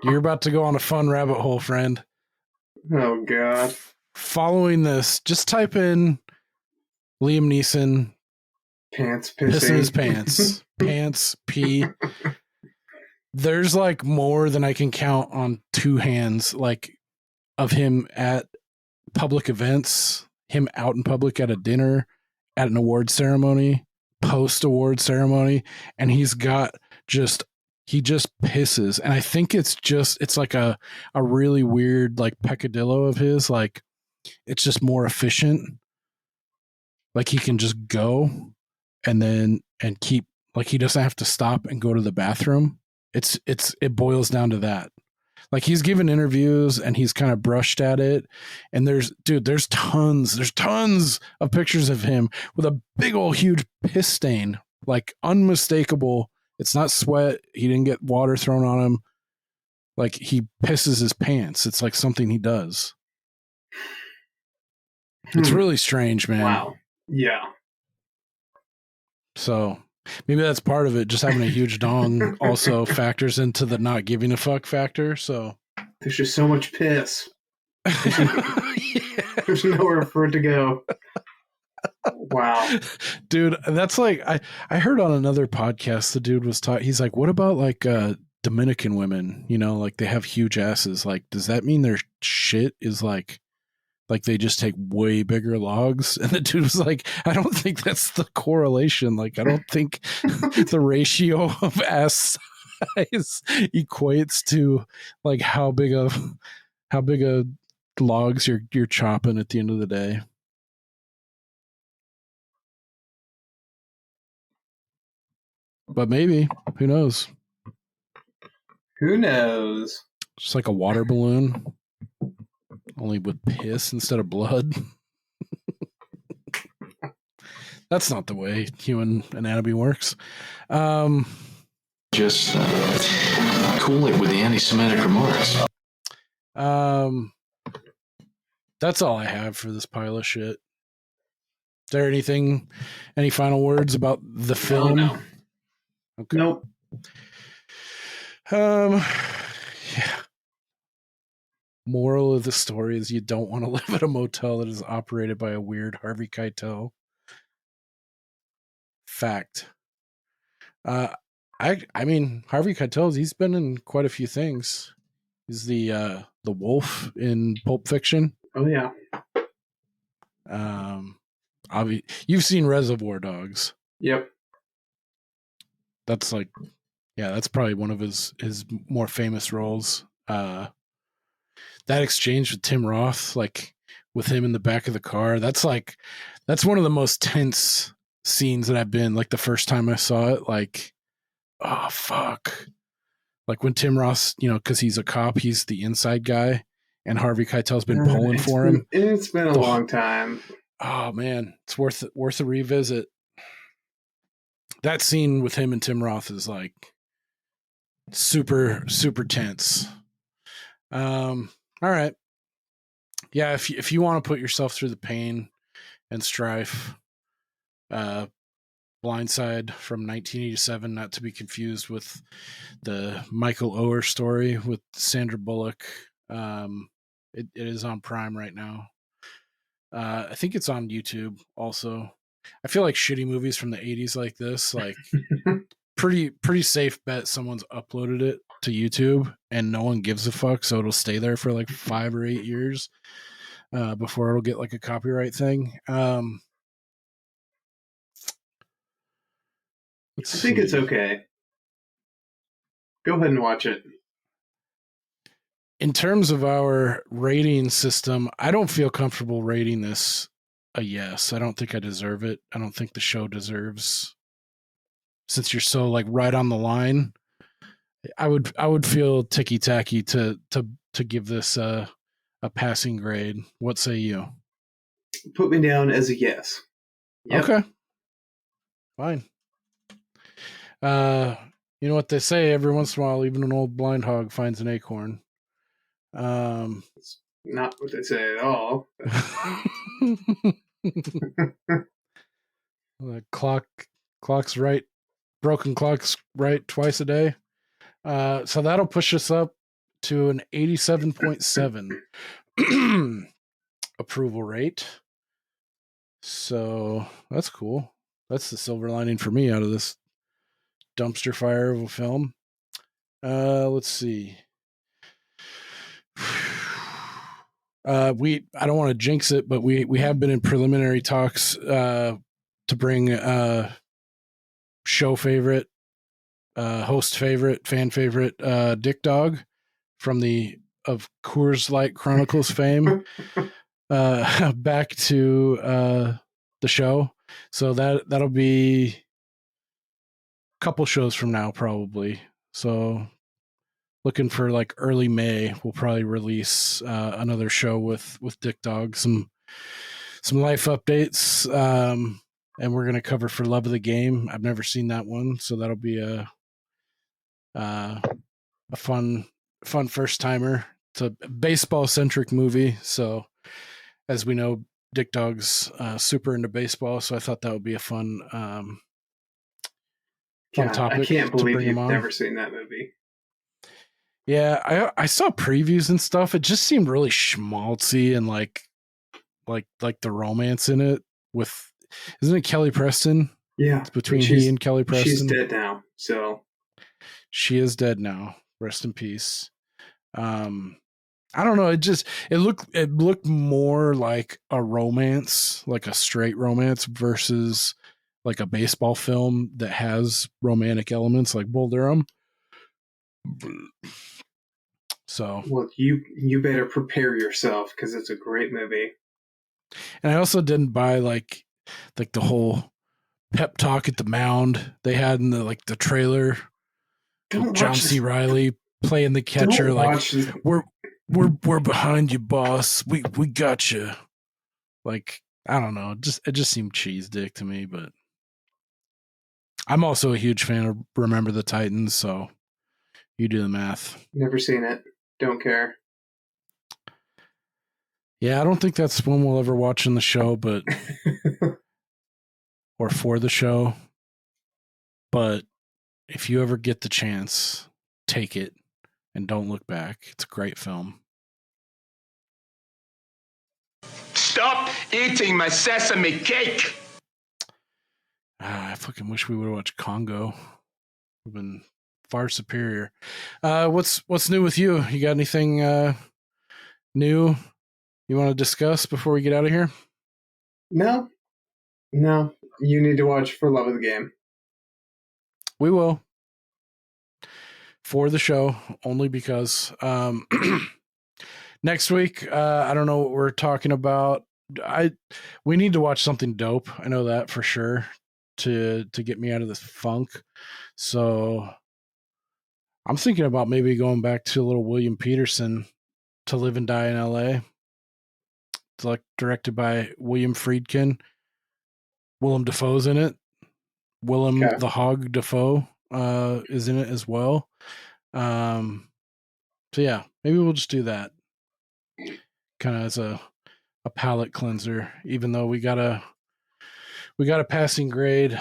You're about to go on a fun rabbit hole, friend. Oh, God. Following this, just type in Liam Neeson pants pissing. Pissing his pants. Pants, pee. There's like more than I can count on two hands, like of him at public events, him out in public at a dinner, at an award ceremony, post award ceremony, and he just pisses. And I think it's like a really weird like peccadillo of his, like it's just more efficient. Like he can just go and keep, like he doesn't have to stop and go to the bathroom. It boils down to that. Like he's given interviews and he's kind of brushed at it. And there's tons of pictures of him with a big old huge piss stain, like unmistakable. It's not sweat. He didn't get water thrown on him. Like he pisses his pants. It's like something he does. It's really strange, man. Wow. Yeah. So maybe that's part of it. Just having a huge dong also factors into the not giving a fuck factor. So there's just so much piss. There's nowhere for it to go. Wow. Dude, that's like, I heard on another podcast, the dude was talking, he's like, what about like Dominican women? You know, like they have huge asses. Like, does that mean their shit is like they just take way bigger logs? And the dude was like, I don't think that's the correlation. Like, I don't think the ratio of ass size equates to like how big of logs you're chopping at the end of the day. But maybe, who knows? Who knows? Just like a water balloon. Only with piss instead of blood. That's not the way human anatomy works. Just cool it with the anti-Semitic remarks. That's all I have for this pile of shit. Is there any final words about the film? Oh, no. Okay. Nope. Yeah. Moral of the story is you don't want to live at a motel that is operated by a weird Harvey Keitel. Fact. I mean, Harvey Keitel, he's been in quite a few things. He's the wolf in Pulp Fiction. Oh yeah. You've seen Reservoir Dogs. Yep. That's like, yeah, that's probably one of his more famous roles. That exchange with Tim Roth, like with him in the back of the car, that's one of the most tense scenes that I've been, like the first time I saw it, like, oh fuck. Like when Tim Roth, you know, cause he's a cop, he's the inside guy, and Harvey Keitel's been pulling for him. It's been a long time. Oh man, it's worth a revisit. That scene with him and Tim Roth is like super, super tense. All right. Yeah, if you want to put yourself through the pain and strife, Blindside from 1987, not to be confused with the Michael Oher story with Sandra Bullock. It is on Prime right now. I think it's on YouTube also. I feel like shitty movies from the 80s like this, like pretty safe bet someone's uploaded it to YouTube and no one gives a fuck, so it'll stay there for like 5 or 8 years before it'll get like a copyright thing. I think it's okay. Go ahead and watch it. In terms of our rating system, I don't feel comfortable rating this a yes. I don't think I deserve it. I don't think the show deserves, since you're so like right on the line. I would feel ticky tacky to give this a passing grade. What say you? Put me down as a yes. Yep. Okay. Fine. You know what they say, every once in a while, even an old blind hog finds an acorn. It's not what they say at all. The clock's right. Broken clock's right twice a day. So that'll push us up to an 87.7 approval rate. So that's cool. That's the silver lining for me out of this dumpster fire of a film. Let's see. I don't want to jinx it, but we have been in preliminary talks to bring show favorite, host favorite, fan favorite Dick Dog from of Coors Light Chronicles fame back to the show. So that'll be a couple shows from now probably. So looking for like early May, we'll probably release another show with Dick Dog, some life updates, and we're gonna cover For Love of the Game. I've never seen that one, so that'll be a fun first timer. It's a baseball centric movie, so as we know, Dick Dog's super into baseball, so I thought that would be a fun topic. I can't believe you've never seen that movie. Yeah, I saw previews and stuff. It just seemed really schmaltzy and like the romance in it with, isn't it Kelly Preston? Yeah, it's between he and Kelly Preston. She's dead now, so she is dead now. Rest in peace. I don't know. It looked more like a romance, like a straight romance versus like a baseball film that has romantic elements like Bull Durham. So, well, you better prepare yourself because it's a great movie. And I also didn't buy like the whole pep talk at the mound they had in the trailer. John C. Reilly playing the catcher, like we're behind you, boss. We got you. Like, I don't know, it just seemed cheese dick to me. But I'm also a huge fan of Remember the Titans, so you do the math. Never seen it. Don't care. Yeah, I don't think that's one we'll ever watch in the show, but or for the show. But if you ever get the chance, take it and don't look back. It's a great film. Stop eating my sesame cake! I fucking wish we would have watched Congo. Would have been far superior. What's new with you? You got anything new you want to discuss before we get out of here? No. You need to watch For Love of the Game. We will. For the show, only because next week, I don't know what we're talking about. We need to watch something dope. I know that for sure to get me out of this funk. So I'm thinking about maybe going back to a little William Peterson, To Live and Die in LA. It's like directed by William Friedkin. Willem Dafoe's in it. Willem the Hog Dafoe is in it as well. So yeah, maybe we'll just do that. Kind of as a palate cleanser, even though we got a passing grade.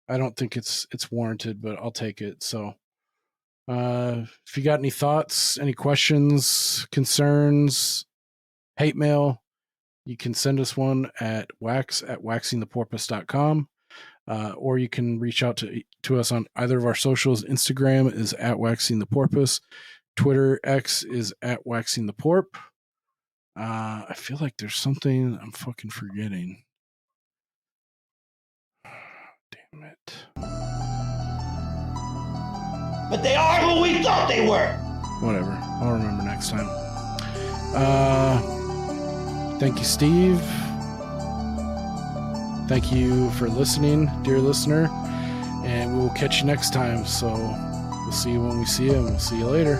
I don't think it's warranted, but I'll take it. So if you got any thoughts, any questions, concerns, hate mail, You can send us one at waxingtheporpoise.com, or you can reach out to us on either of our socials. Instagram is at Waxing the Porpoise. Twitter X is at Waxing the Porp. I feel like there's something I'm fucking forgetting. Damn it. But they are who we thought they were. Whatever. I'll remember next time. Thank you, Steve. Thank you for listening, dear listener. And we will catch you next time. So we'll see you when we see you, and we'll see you later.